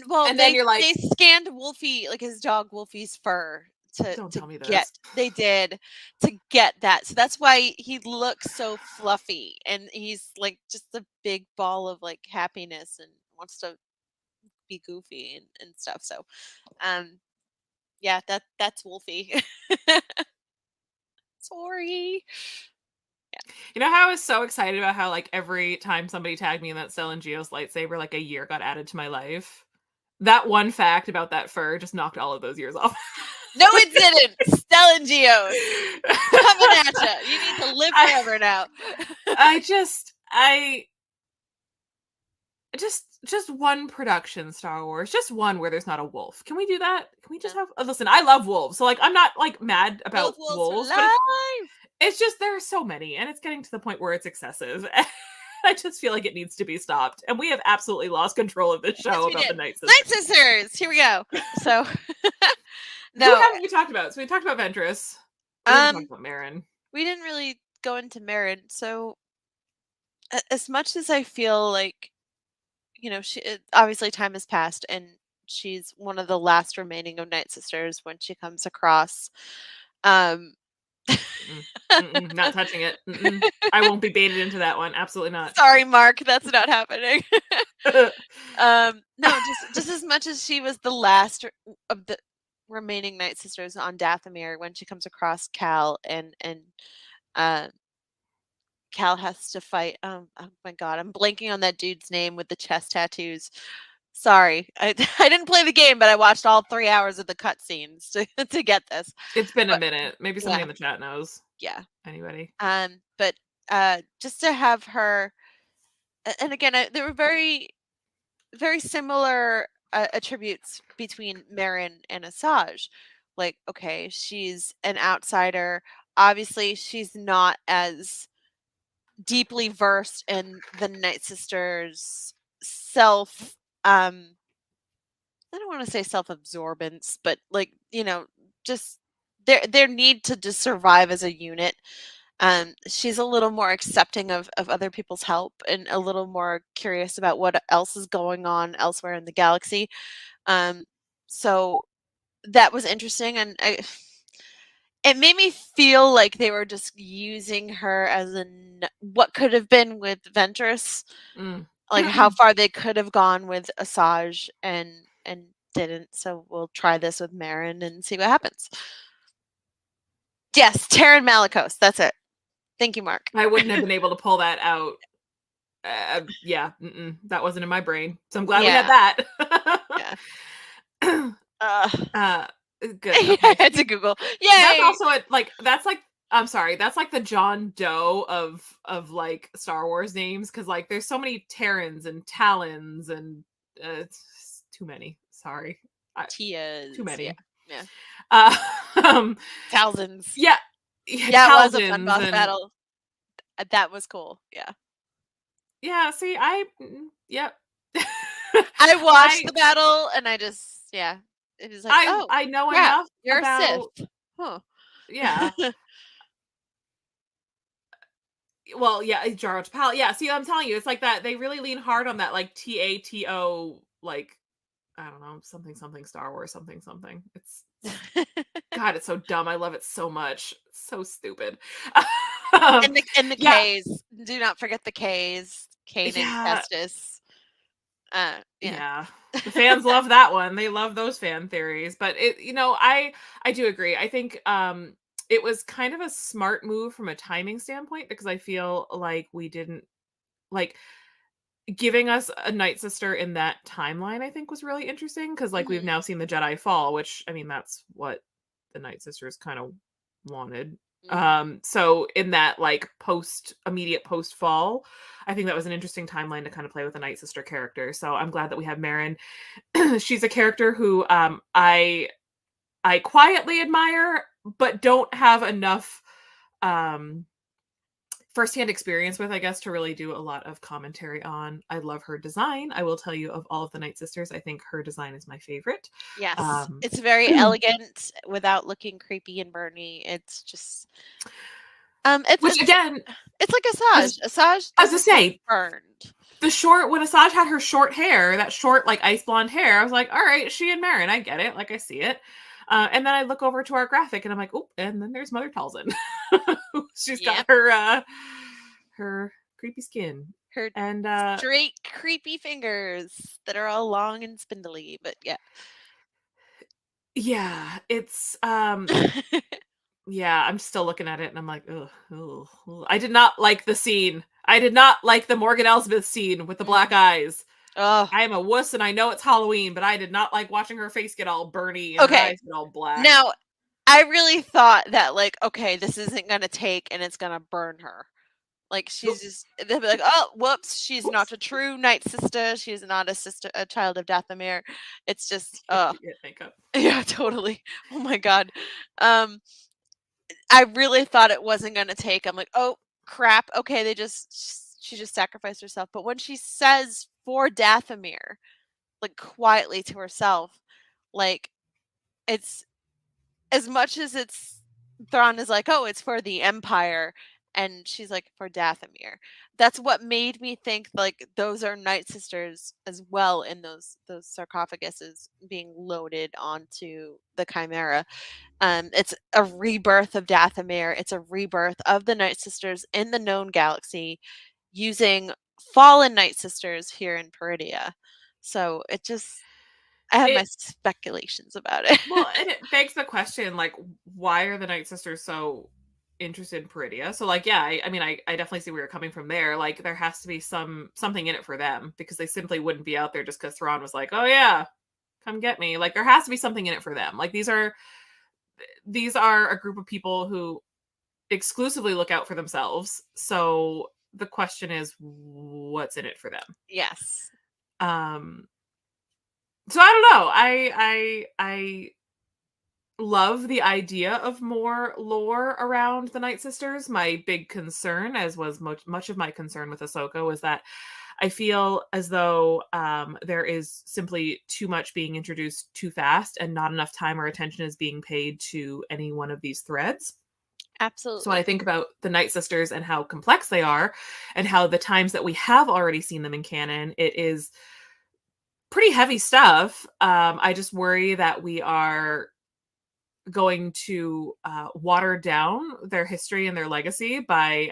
Well, And then you're they like, scanned Wolfie, like his dog Wolfie's fur "Don't to tell me get this." they did to get that. So that's why he looks so fluffy, and he's like just a big ball of like happiness and wants to be goofy and stuff. So um yeah, that's Wolfie. Sorry. You know how I was so excited about how, like, every time somebody tagged me in that Stellan Geos lightsaber, like, a year got added to my life? That one fact about that fur just knocked all of those years off. No, it didn't. Stellan Geos coming at you. You need to live I forever now. I just one production Star Wars, just one where there's not a wolf. Can we do that? Can we just Yeah. have listen, I love wolves, so, like, I'm not, like, mad Both about wolves for wolves, but life. it's just there are so many, and it's getting to the point where it's excessive. I just feel like it needs to be stopped, and we have absolutely lost control of this Yes, show we about the did. Night Night Sisters. Sisters. Here we go. So Who no, haven't we talked about? So we talked about Ventress. We haven't talked um, about Marin. we didn't really go into Merrin. So as much as I feel like obviously time has passed, and she's one of the last remaining of Night Sisters when she comes across. Um, Not touching it. I won't be baited into that one. Absolutely not. Sorry, Mark, that's not happening. No, just as much as she was the last of the remaining Night Sisters on Dathomir, when she comes across Cal and uh, Cal has to fight. Oh my god, I'm blanking on that dude's name with the chest tattoos. Sorry, I didn't play the game, but I watched all 3 hours of the cutscenes to get this. It's been a But minute. Maybe somebody yeah, in the chat knows. yeah. Anybody? But just to have her, and again, there were very very similar attributes between Marin and Asajj. Like, okay, she's an outsider. Obviously, she's not as deeply versed in the Night Sisters' self. I don't want to say self-absorbance, but like just their need to just survive as a unit. She's a little more accepting of other people's help and a little more curious about what else is going on elsewhere in the galaxy. Um, so that was interesting, and it made me feel like they were just using her as what could have been with Ventress, like how far they could have gone with Asajj and didn't. So we'll try this with Marin and see what happens. Yes, Terran Malicos. That's it. Thank you, Mark. I wouldn't have been able to pull that out. Yeah, that wasn't in my brain. So I'm glad we had that. Good. Okay. I had to Google. Yay! That's also I'm sorry, that's like the John Doe of like Star Wars names, because like there's so many Terrans and Talons and it's too many. Sorry. Tias. Too many. Yeah. Thousands. Yeah. Yeah, it was a fun boss battle. That was cool. Yeah. Yeah, see, yep. I watched the battle and I just, yeah. It was like, I know enough you're about a Sith. Huh. Yeah. Well, yeah, Jar Pal. Yeah, see, I'm telling you, it's like that. They really lean hard on that, like TATO, like I don't know, something Star Wars, something. It's God, it's so dumb. I love it so much. So stupid. And the yeah. K's. Do not forget the K's. Kanan, Kestis. Yeah. The fans love that one. They love those fan theories. But I do agree. I think it was kind of a smart move from a timing standpoint, because I feel like we didn't like giving us a Night Sister in that timeline, I think was really interesting, because like we've now seen the Jedi fall, which I mean that's what the Night Sisters kind of wanted. So in that like immediate post fall, I think that was an interesting timeline to kind of play with a Night Sister character. So I'm glad that we have Marin. She's a character who I quietly admire, but don't have enough firsthand experience with, I guess, to really do a lot of commentary on. I love her design. I will tell you, of all of the Night Sisters, I think her design is my favorite. Yes. It's very elegant without looking creepy and burny. It's just which again, it's like Asajj. Asajj as I say, burned. When Asajj had her short hair, that short like ice blonde hair, I was like, all right, she and Marin, I get it, like I see it. And then I look over to our graphic and I'm like, oh, and then there's Mother Talzin. She's got her creepy skin. Her and straight creepy fingers that are all long and spindly, but yeah. Yeah, it's yeah, I'm still looking at it and I'm like, ugh. I did not like the scene. I did not like the Morgan Elsbeth scene with the black eyes. Oh. I am a wuss and I know it's Halloween, but I did not like watching her face get all burny and her eyes get all black. Now, I really thought that, like, okay, this isn't gonna take and it's gonna burn her. Like, she's just, they'll be like, oh, whoops, she's not a true Night Sister. She's not a child of Dathomir. It's just, makeup. Yeah, totally. Oh my god. I really thought it wasn't gonna take. I'm like, oh crap. Okay, she just sacrificed herself. But when she says for Dathomir, like quietly to herself, like it's as much as it's Thrawn is like, oh, it's for the Empire, And she's like, for Dathomir. That's what made me think like those are Night Sisters as well in those sarcophaguses being loaded onto the Chimera. It's a rebirth of Dathomir. It's a rebirth of the Night Sisters in the known galaxy using fallen Night Sisters here in Peridia. So it just, I have my It speculations about it. Well, and it begs the question, like, why are the Night Sisters so interested in Peridia? So, like, yeah, I mean, I definitely see where you're coming from there. Like, there has to be something in it for them because they simply wouldn't be out there just because Thrawn was like, "Oh yeah, come get me." Like, there has to be something in it for them. Like, these are a group of people who exclusively look out for themselves. So the question is, what's in it for them? Yes. Um, so I don't know. I love the idea of more lore around the Night Sisters. My big concern, as was much of my concern with Ahsoka, was that I feel as though there is simply too much being introduced too fast, and not enough time or attention is being paid to any one of these threads. So when I Absolutely. think about the Night Sisters and how complex they are, and how the times that we have already seen them in canon, it is pretty heavy stuff. I just worry that we are going to water down their history and their legacy by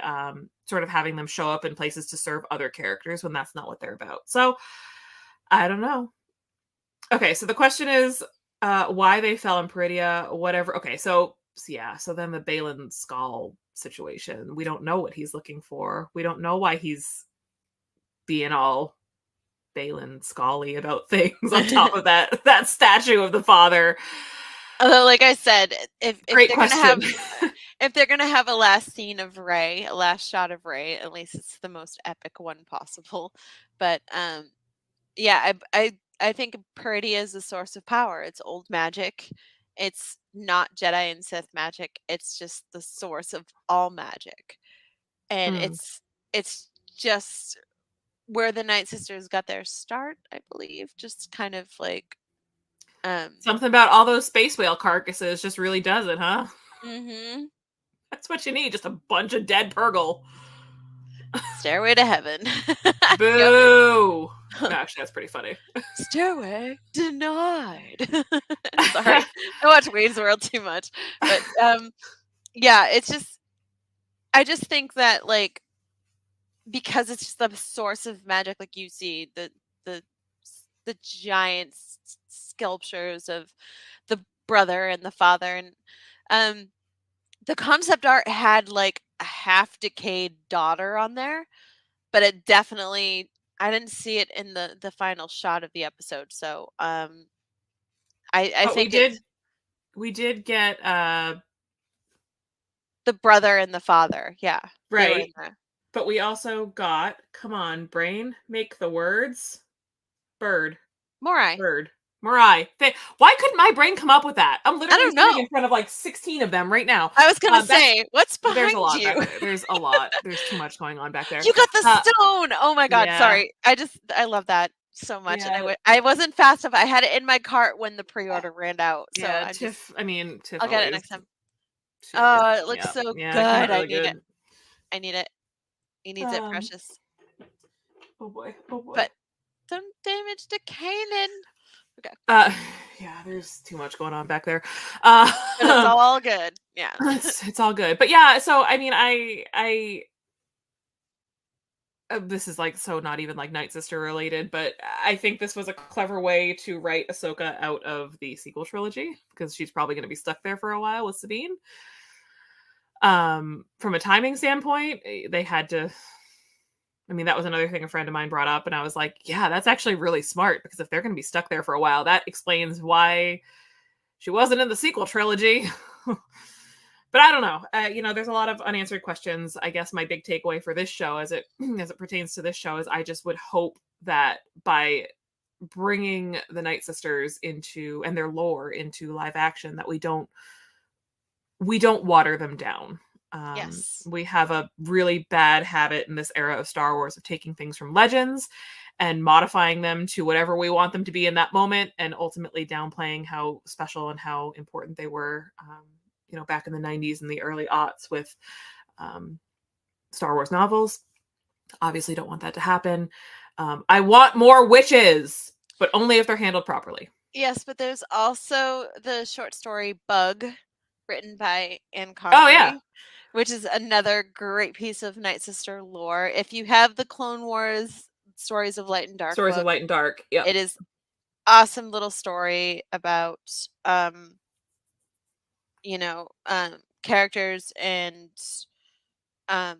sort of having them show up in places to serve other characters when that's not what they're about. So I don't know. Okay, so the question is why they fell in Peridia, whatever. Okay, so yeah, so then the Balin Skull situation. We don't know what he's looking for. We don't know why he's being all Balin Scully about things on top of that statue of the father. Although, like I said, if Great they're gonna have question. if they're gonna have a last scene of Rey, a last shot of Rey, at least it's the most epic one possible. But yeah, I think Peridia is the source of power. It's old magic. It's not Jedi and Sith magic. It's just the source of all magic. And Mm. it's just where the Night Sisters got their start, I believe. Just kind of like Something about all those space whale carcasses just really does it, huh? mhm. That's what you need, just a bunch of dead Purgle. Stairway to Heaven. Yep. Boo! No, actually, that's pretty funny. Stairway denied. Sorry. I watch Wayne's World too much. But yeah, it's just I just think that like because it's just the source of magic, like you see the the giant sculptures of the brother and the father, and um the concept art had like a half decayed daughter on there, but it definitely I didn't see it in the final shot of the episode. So I But we think did it's we did get the brother and the father. Yeah, they were in right, there. but we also got, come on, brain, make the words. Bird. Morai. Bird. Mirai. Why couldn't my brain come up with that? I'm I literally don't sitting in know. front of like 16 of them right now. I was gonna That's say, what's There's a behind lot back you? there. There's a lot. There's too much going on back there. You got the Uh, stone. Oh my god, yeah, sorry. I love that so much, and yeah, I wasn't fast enough. I had it in my cart when the pre-order ran out, so yeah. I'm just Tiff. I mean, Tiff I'll get it always. next time. She always. Oh, it looks Yeah, so yeah. It came out good. I really need it. good. I need it. He needs it, Um. precious. Oh boy. Oh boy. But don't damage the Kanan. Okay. Uh. Yeah. There's too much going on back there. But it's all good. Yeah. it's all good. But yeah. So I mean, I this is like so not even like Night Sister related, but I think this was a clever way to write Ahsoka out of the sequel trilogy because she's probably going to be stuck there for a while with Sabine. From a timing standpoint, they had to. I mean, that was another thing a friend of mine brought up, and I was like, "Yeah, that's actually really smart because if they're going to be stuck there for a while, that explains why she wasn't in the sequel trilogy." But I don't know. There's a lot of unanswered questions. I guess my big takeaway for this show, as it as it pertains to this show, is I just would hope that by bringing the Night Sisters into and their lore into live action, that we don't water them down. Yes. We have a really bad habit in this era of Star Wars of taking things from legends and modifying them to whatever we want them to be in that moment, and ultimately downplaying how special and how important they were. Back in the 90s and the early aughts with Star Wars novels. Obviously, don't want that to happen. I want more witches, but only if they're handled properly. Yes, but there's also the short story Bug, written by Anne Oh yeah, Conway, which is another great piece of Night Sister lore. If you have the Clone Wars Stories of Light and Dark Stories of book, Light and Dark. Yep. it is awesome little story about you know, characters and um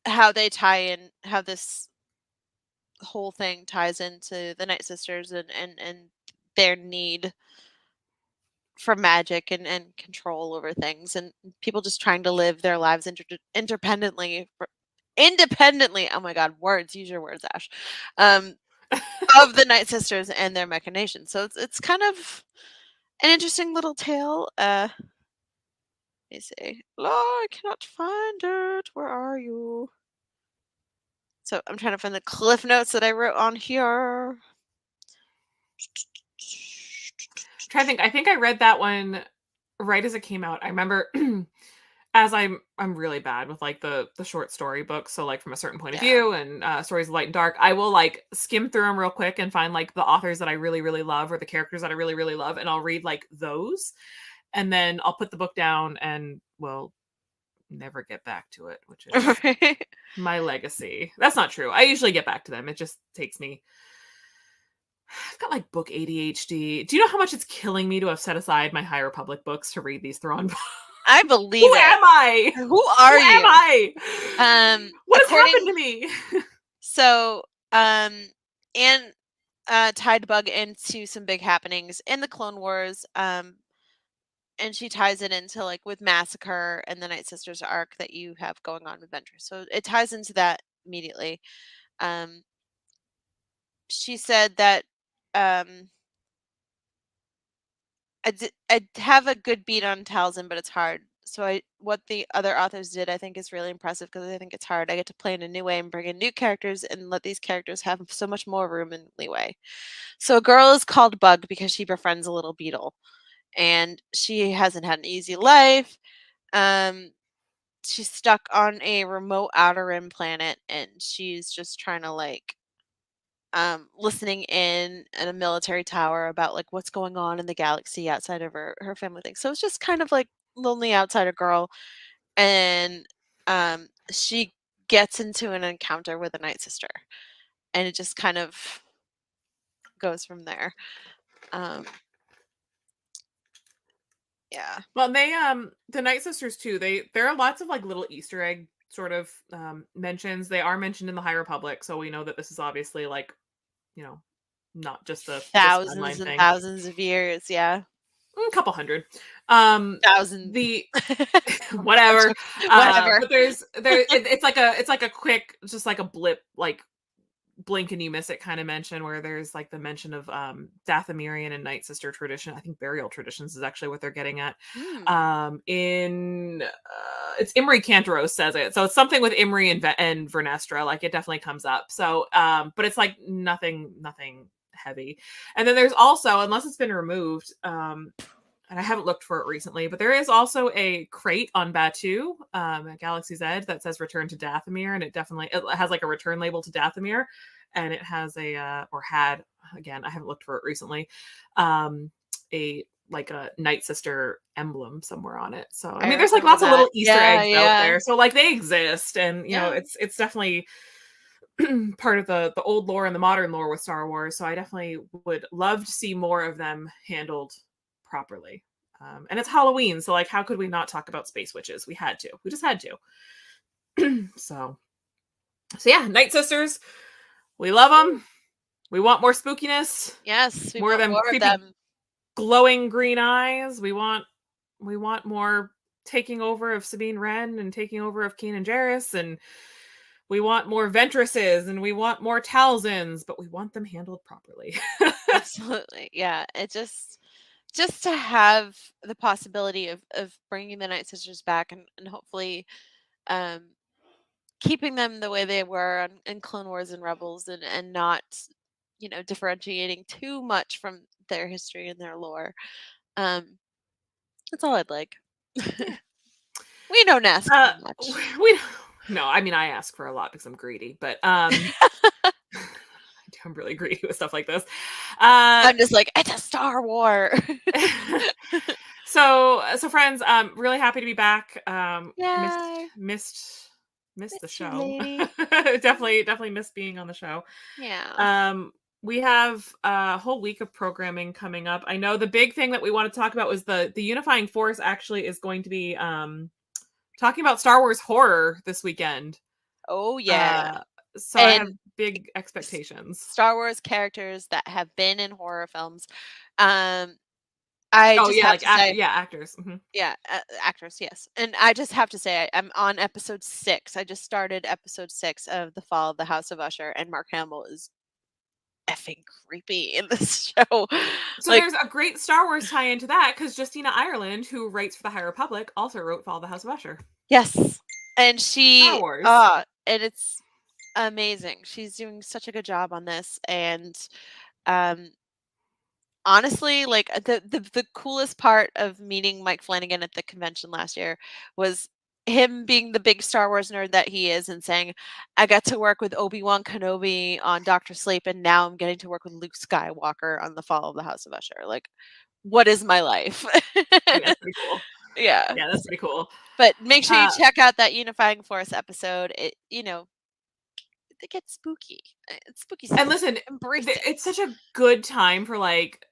how they tie in, how this whole thing ties into the Night Sisters and their need for magic and control over things, and people just trying to live their lives independently. Oh my god, words! Use your words, Ash. Um, of the Night Sisters and their machinations. So it's kind of an interesting little tale. Let me see. Oh, I cannot find it. Where are you? So I'm trying to find the cliff notes that I wrote on here. Trying to think. I think I read that one right as it came out. I remember as I'm really bad with like the short story books. So like from a certain point of Yeah. view and stories of light and dark, I will like skim through them real quick and find like the authors that I really really love or the characters that I really really love, and I'll read like those, and then I'll put the book down and well never get back to it, which is my legacy. That's not true. I usually get back to them. It just takes me. I've got like book ADHD. Do you know how much it's killing me to have set aside my High Republic books to read these Thrawn books? I Who believe it. am I? Who Who are am you? I? What has happened According to me? so and tied Bug into some big happenings in the Clone Wars. And she ties it into like with Massacre and the Night Sisters arc that you have going on with Ventress. So it ties into that immediately. Um, she said that um, I have a good beat on Talzin, but it's hard. So what the other authors did, I think, is really impressive because I think it's hard. I get to play in a new way and bring in new characters and let these characters have so much more room and leeway. So a girl is called Bug because she befriends a little beetle, and she hasn't had an easy life. Um, she's stuck on a remote outer rim planet, and she's just trying to like listening in a military tower about like what's going on in the galaxy outside of her family thing. So it's just kind of like lonely outsider girl, and she gets into an encounter with a night sister, and it just kind of goes from there. Um, yeah. Well, they the Night Sisters too. There are lots of like little Easter egg sort of mentions. They are mentioned in the High Republic, so we know that this is obviously like, you know, not just a this Thousands timeline and thing. thousands of years, yeah. A couple hundred. Thousand. The whatever. Whatever. But it's like a quick, just like a blip, like blink and you miss it kind of mention where there's like the mention of Dathomirian and Night Sister tradition. I think burial traditions is actually what they're getting at. Hmm. In it's Imri Cantaros says it, so it's something with Imri and Vernestra. Like it definitely comes up. So, but it's like nothing heavy. And then there's also, unless it's been removed, and I haven't looked for it recently, but there is also a crate on Batu at Galaxy's Edge that says "Return to Dathomir," and it has like a return label to Dathomir, and it has a or had, again, I haven't looked for it recently, a like a Night Sister emblem somewhere on it. So I I mean, there's like remember lots of that. little Easter Yeah, eggs out yeah. there, so like they exist, and you know Yeah. it's definitely part of the old lore and the modern lore with Star Wars. So I definitely would love to see more of them handled properly. And it's Halloween, so like, how could we not talk about space witches? We had to. We just had to. So yeah, Night Sisters. We love them. We want more spookiness. Yes, we More of want them more of creepy, them. glowing green eyes. We want more taking over of Sabine Wren and taking over of Keenan Jarrus, and we want more Ventresses and we want more Talzins, but we want them handled properly. Absolutely. Yeah. It just to have the possibility of bringing the Night Sisters back and hopefully um keeping them the way they were in Clone Wars and Rebels and not, differentiating too much from their history and their lore. Um, that's all I'd like. Yeah. We don't ask too Uh, much. we No, I mean, I ask for a lot because I'm greedy, but, I'm really greedy with stuff like this. I'm just like, "It's a Star War." So friends, really happy to be back. Missed Yay. missed missed the Miss you, show. lady. Definitely missed being on the show. Yeah. Um, we have a whole week of programming coming up. I know the big thing that we want to talk about was the unifying force actually is going to be talking about Star Wars horror this weekend. Oh, yeah. Uh, so I have And big s expectations. Star Wars characters that have been in horror films. Um, I Oh just yeah, have like to say actors. yeah, actors, yes. And I just have to say I'm on episode 6. I just started episode 6 of The Fall of the House of Usher, and Mark Hamill is effing creepy in this show. So Like, there's a great Star Wars tie into that because Justina Ireland, who writes for the High Republic, also wrote Fall of the House of Usher. yes. And Star Wars. and it's amazing. She's doing such a good job on this, and um honestly, like, the coolest part of meeting Mike Flanagan at the convention last year was him being the big Star Wars nerd that he is and saying, "I got to work with Obi-Wan Kenobi on Doctor Sleep, and now I'm getting to work with Luke Skywalker on The Fall of the House of Usher." Like, what is my life? I mean, that's pretty cool. Yeah. Yeah, that's pretty cool. But make sure you Uh, check out that Unifying Force episode. It gets spooky. It's spooky and season. listen, Embrace it's it. such a good time for like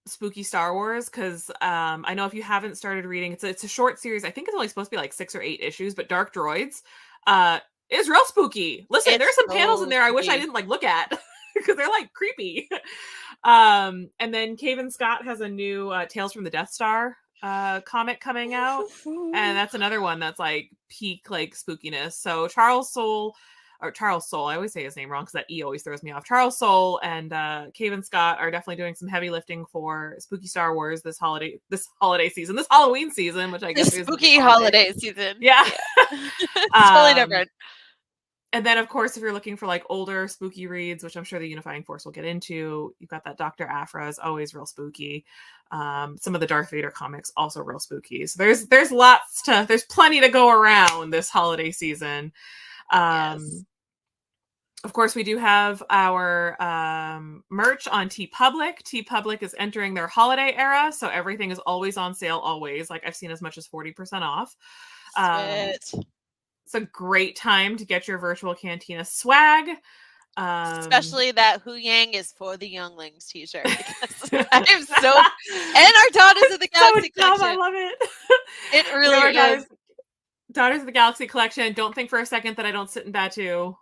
spooky Star Wars because I know if you haven't started reading, it's a short series. I think it's only supposed to be like 6 or 8 issues, but Dark Droids uh is real spooky. Listen, It's there's some panels in so there I wish I spooky. didn't like look at because they're like creepy. And then Cavan Scott has a new Tales from the Death Star comic coming out, and that's another one that's like peak like spookiness. So Charles Soule, I always say his name wrong because that E always throws me off. Charles Soule and Cavan Scott are definitely doing some heavy lifting for spooky Star Wars this holiday season, this Halloween season, which I The guess is the big spooky holiday. holiday season. Yeah. Yeah. It's totally um, different. and then, of course, if you're looking for like older spooky reads, which I'm sure the Unifying Force will get into, you've got that Dr. Aphra is always real spooky. Some of the Darth Vader comics also real spooky. So there's plenty to go around this holiday season. Yes. Of course, we do have our merch on TeePublic. TeePublic is entering their holiday era, so everything is always on sale, always. Like I've seen as much as 40% off. Um, Sweet. it's a great time to get your virtual cantina swag. Especially that Hu Yang is for the younglings t-shirt because I'm so and our Daughters of the So Galaxy dumb, I collection. love it. It We have our really is. Daughters of the Galaxy collection. Don't think for a second that I don't sit in Batu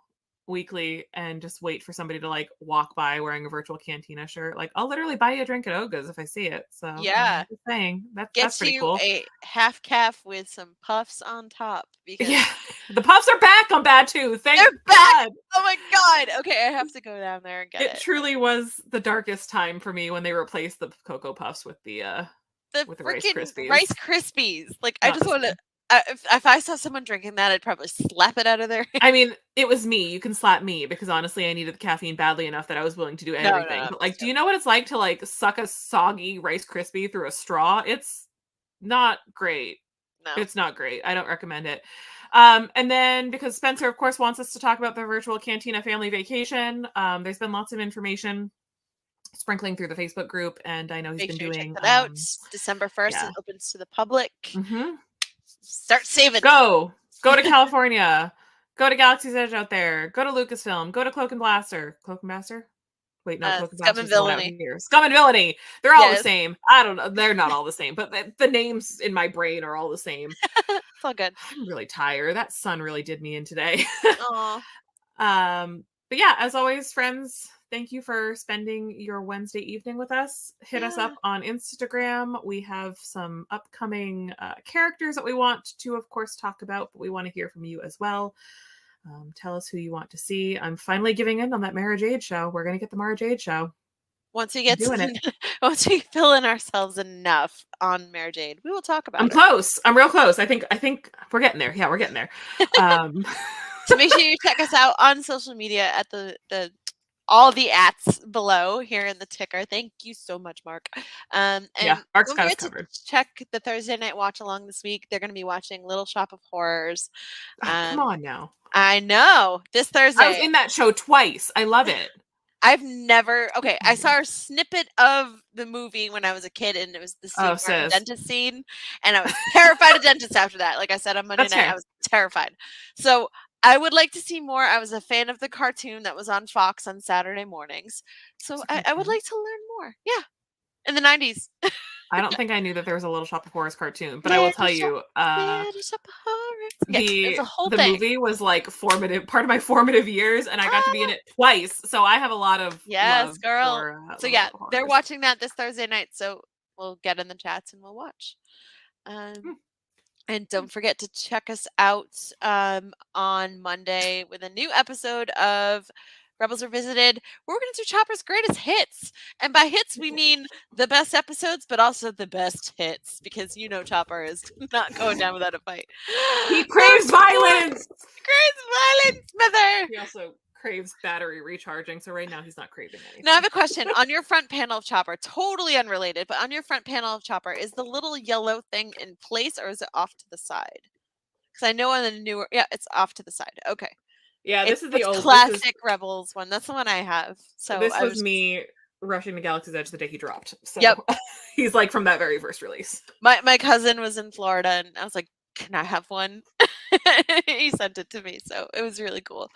weekly and just wait for somebody to like walk by wearing a virtual cantina shirt. Like I'll literally buy you a drink at Oga's if I see it. So Yeah. just saying that's Get pretty you cool. a half calf with some puffs on top because Yeah, the puffs are back on Batu. Thank they're back. God. Oh my god. Okay, I have to go down there and get It it. truly was the darkest time for me when they replaced the Cocoa Puffs with the The Rice freaking Krispies. Rice Krispies. Like, I Not just the want to. same. If I saw someone drinking that, I'd probably slap it out of their hand. I mean, it was me. You can slap me because honestly, I needed the caffeine badly enough that I was willing to do No, no, everything. I'm But like, just do you joking. know what it's like to like suck a soggy Rice Krispie through a straw? It's not great. No. It's not great. I don't recommend it. And then because Spencer, of course, wants us to talk about the virtual Cantina family vacation, there's been lots of information sprinkling through the Facebook group, and I know he's Make been sure you check doing, that out. December 1st, yeah. it opens to the public. Mm-hmm. Start saving. Go to California. Go to Galaxy's Edge out there. Go to Lucasfilm. Go to Cloak and Blaster. Cloak and Blaster? Wait, no, Cloak and Scum and Blaster's the one out Villainy. here. Scum and Villainy. They're all the Yes. same. I don't know. They're not all the same, but the names in my brain are all the same. It's all good. I'm really tired. That sun really did me in today. Aw. But yeah, as always, friends, thank you for spending your Wednesday evening with us. Hit us Yeah. up on Instagram. We have some upcoming characters that we want to, of course, talk about, but we want to hear from you as well. Tell us who you want to see. I'm finally giving in on that Mara Jade show. We're going to get the Mara Jade show. Once we get Doing it. once we fill in ourselves enough on Mara Jade, we will talk about I'm it. close. I'm real close. I think we're getting there. Yeah, we're getting there. So make sure you check us out on social media at the all the ats below here in the ticker. Thank you so much, Mark. And Mark's don't got us forget to covered. check the Thursday night watch along this week. They're going to be watching Little Shop of Horrors. Oh, come on now. I know. This Thursday. I was in that show twice. I love it. I've never. Okay, I saw a snippet of the movie when I was a kid, and it was the Steve Martin dentist scene, and I was terrified of dentists after that. Like I said on Monday night, I was terrified. So I would like to see more. I was a fan of the cartoon that was on Fox on Saturday mornings, so I would like to learn more. Yeah, in the 90s. I don't think I knew that there was a Little Shop of Horrors cartoon, but I will tell you, Little Shop of Horrors. Yes, it's a whole the thing. movie was like part of my formative years, and I got to be in it twice, so I have a lot of love girl. for, so yeah, they're watching that this Thursday night, so we'll get in the chats and we'll watch. And don't forget to check us out on Monday with a new episode of Rebels Revisited. We're going to do Chopper's greatest hits. And by hits, we mean the best episodes, but also the best hits. Because you know Chopper is not going down without a fight. He craves violence! Craves violence, mother! He also craves battery recharging, so right now he's not craving anything. Now I have a question. On your front panel of Chopper, totally unrelated, but on your front panel of Chopper, is the little yellow thing in place or is it off to the side? Because I know on the newer, it's off to the side. Okay. Yeah, this is the old classic Rebels one. That's the one I have. So this was me rushing to Galaxy's Edge the day he dropped. So he's like from that very first release. My cousin was in Florida and I was like, can I have one? He sent it to me, so it was really cool.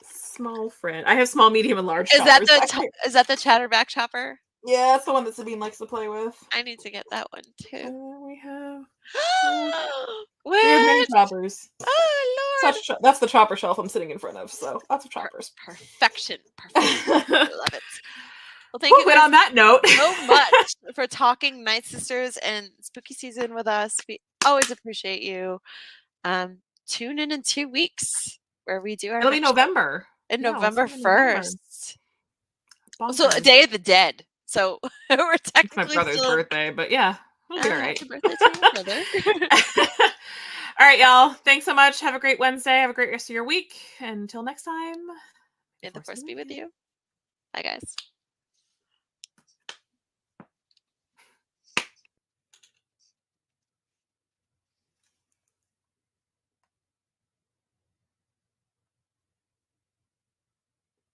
Small friend. I have small, medium, and large. Is that the Chatterback Chopper? Yeah, that's the one that Sabine likes to play with. I need to get that one too. We have. We have many choppers. Oh Lord! That's the chopper shelf I'm sitting in front of. So lots of choppers. Perfection. I love it. Well, thank you guys on that note so much for talking Night Sisters and spooky season with us. We always appreciate you. Tune in 2 weeks where we do our. It'll be November. November 1st. So Day of the Dead. So we're technically it's my brother's birthday, but yeah, we'll be all right. Happy birthday to your brother. All right, y'all. Thanks so much. Have a great Wednesday. Have a great rest of your week. Until next time. May the force be with you. Bye, guys.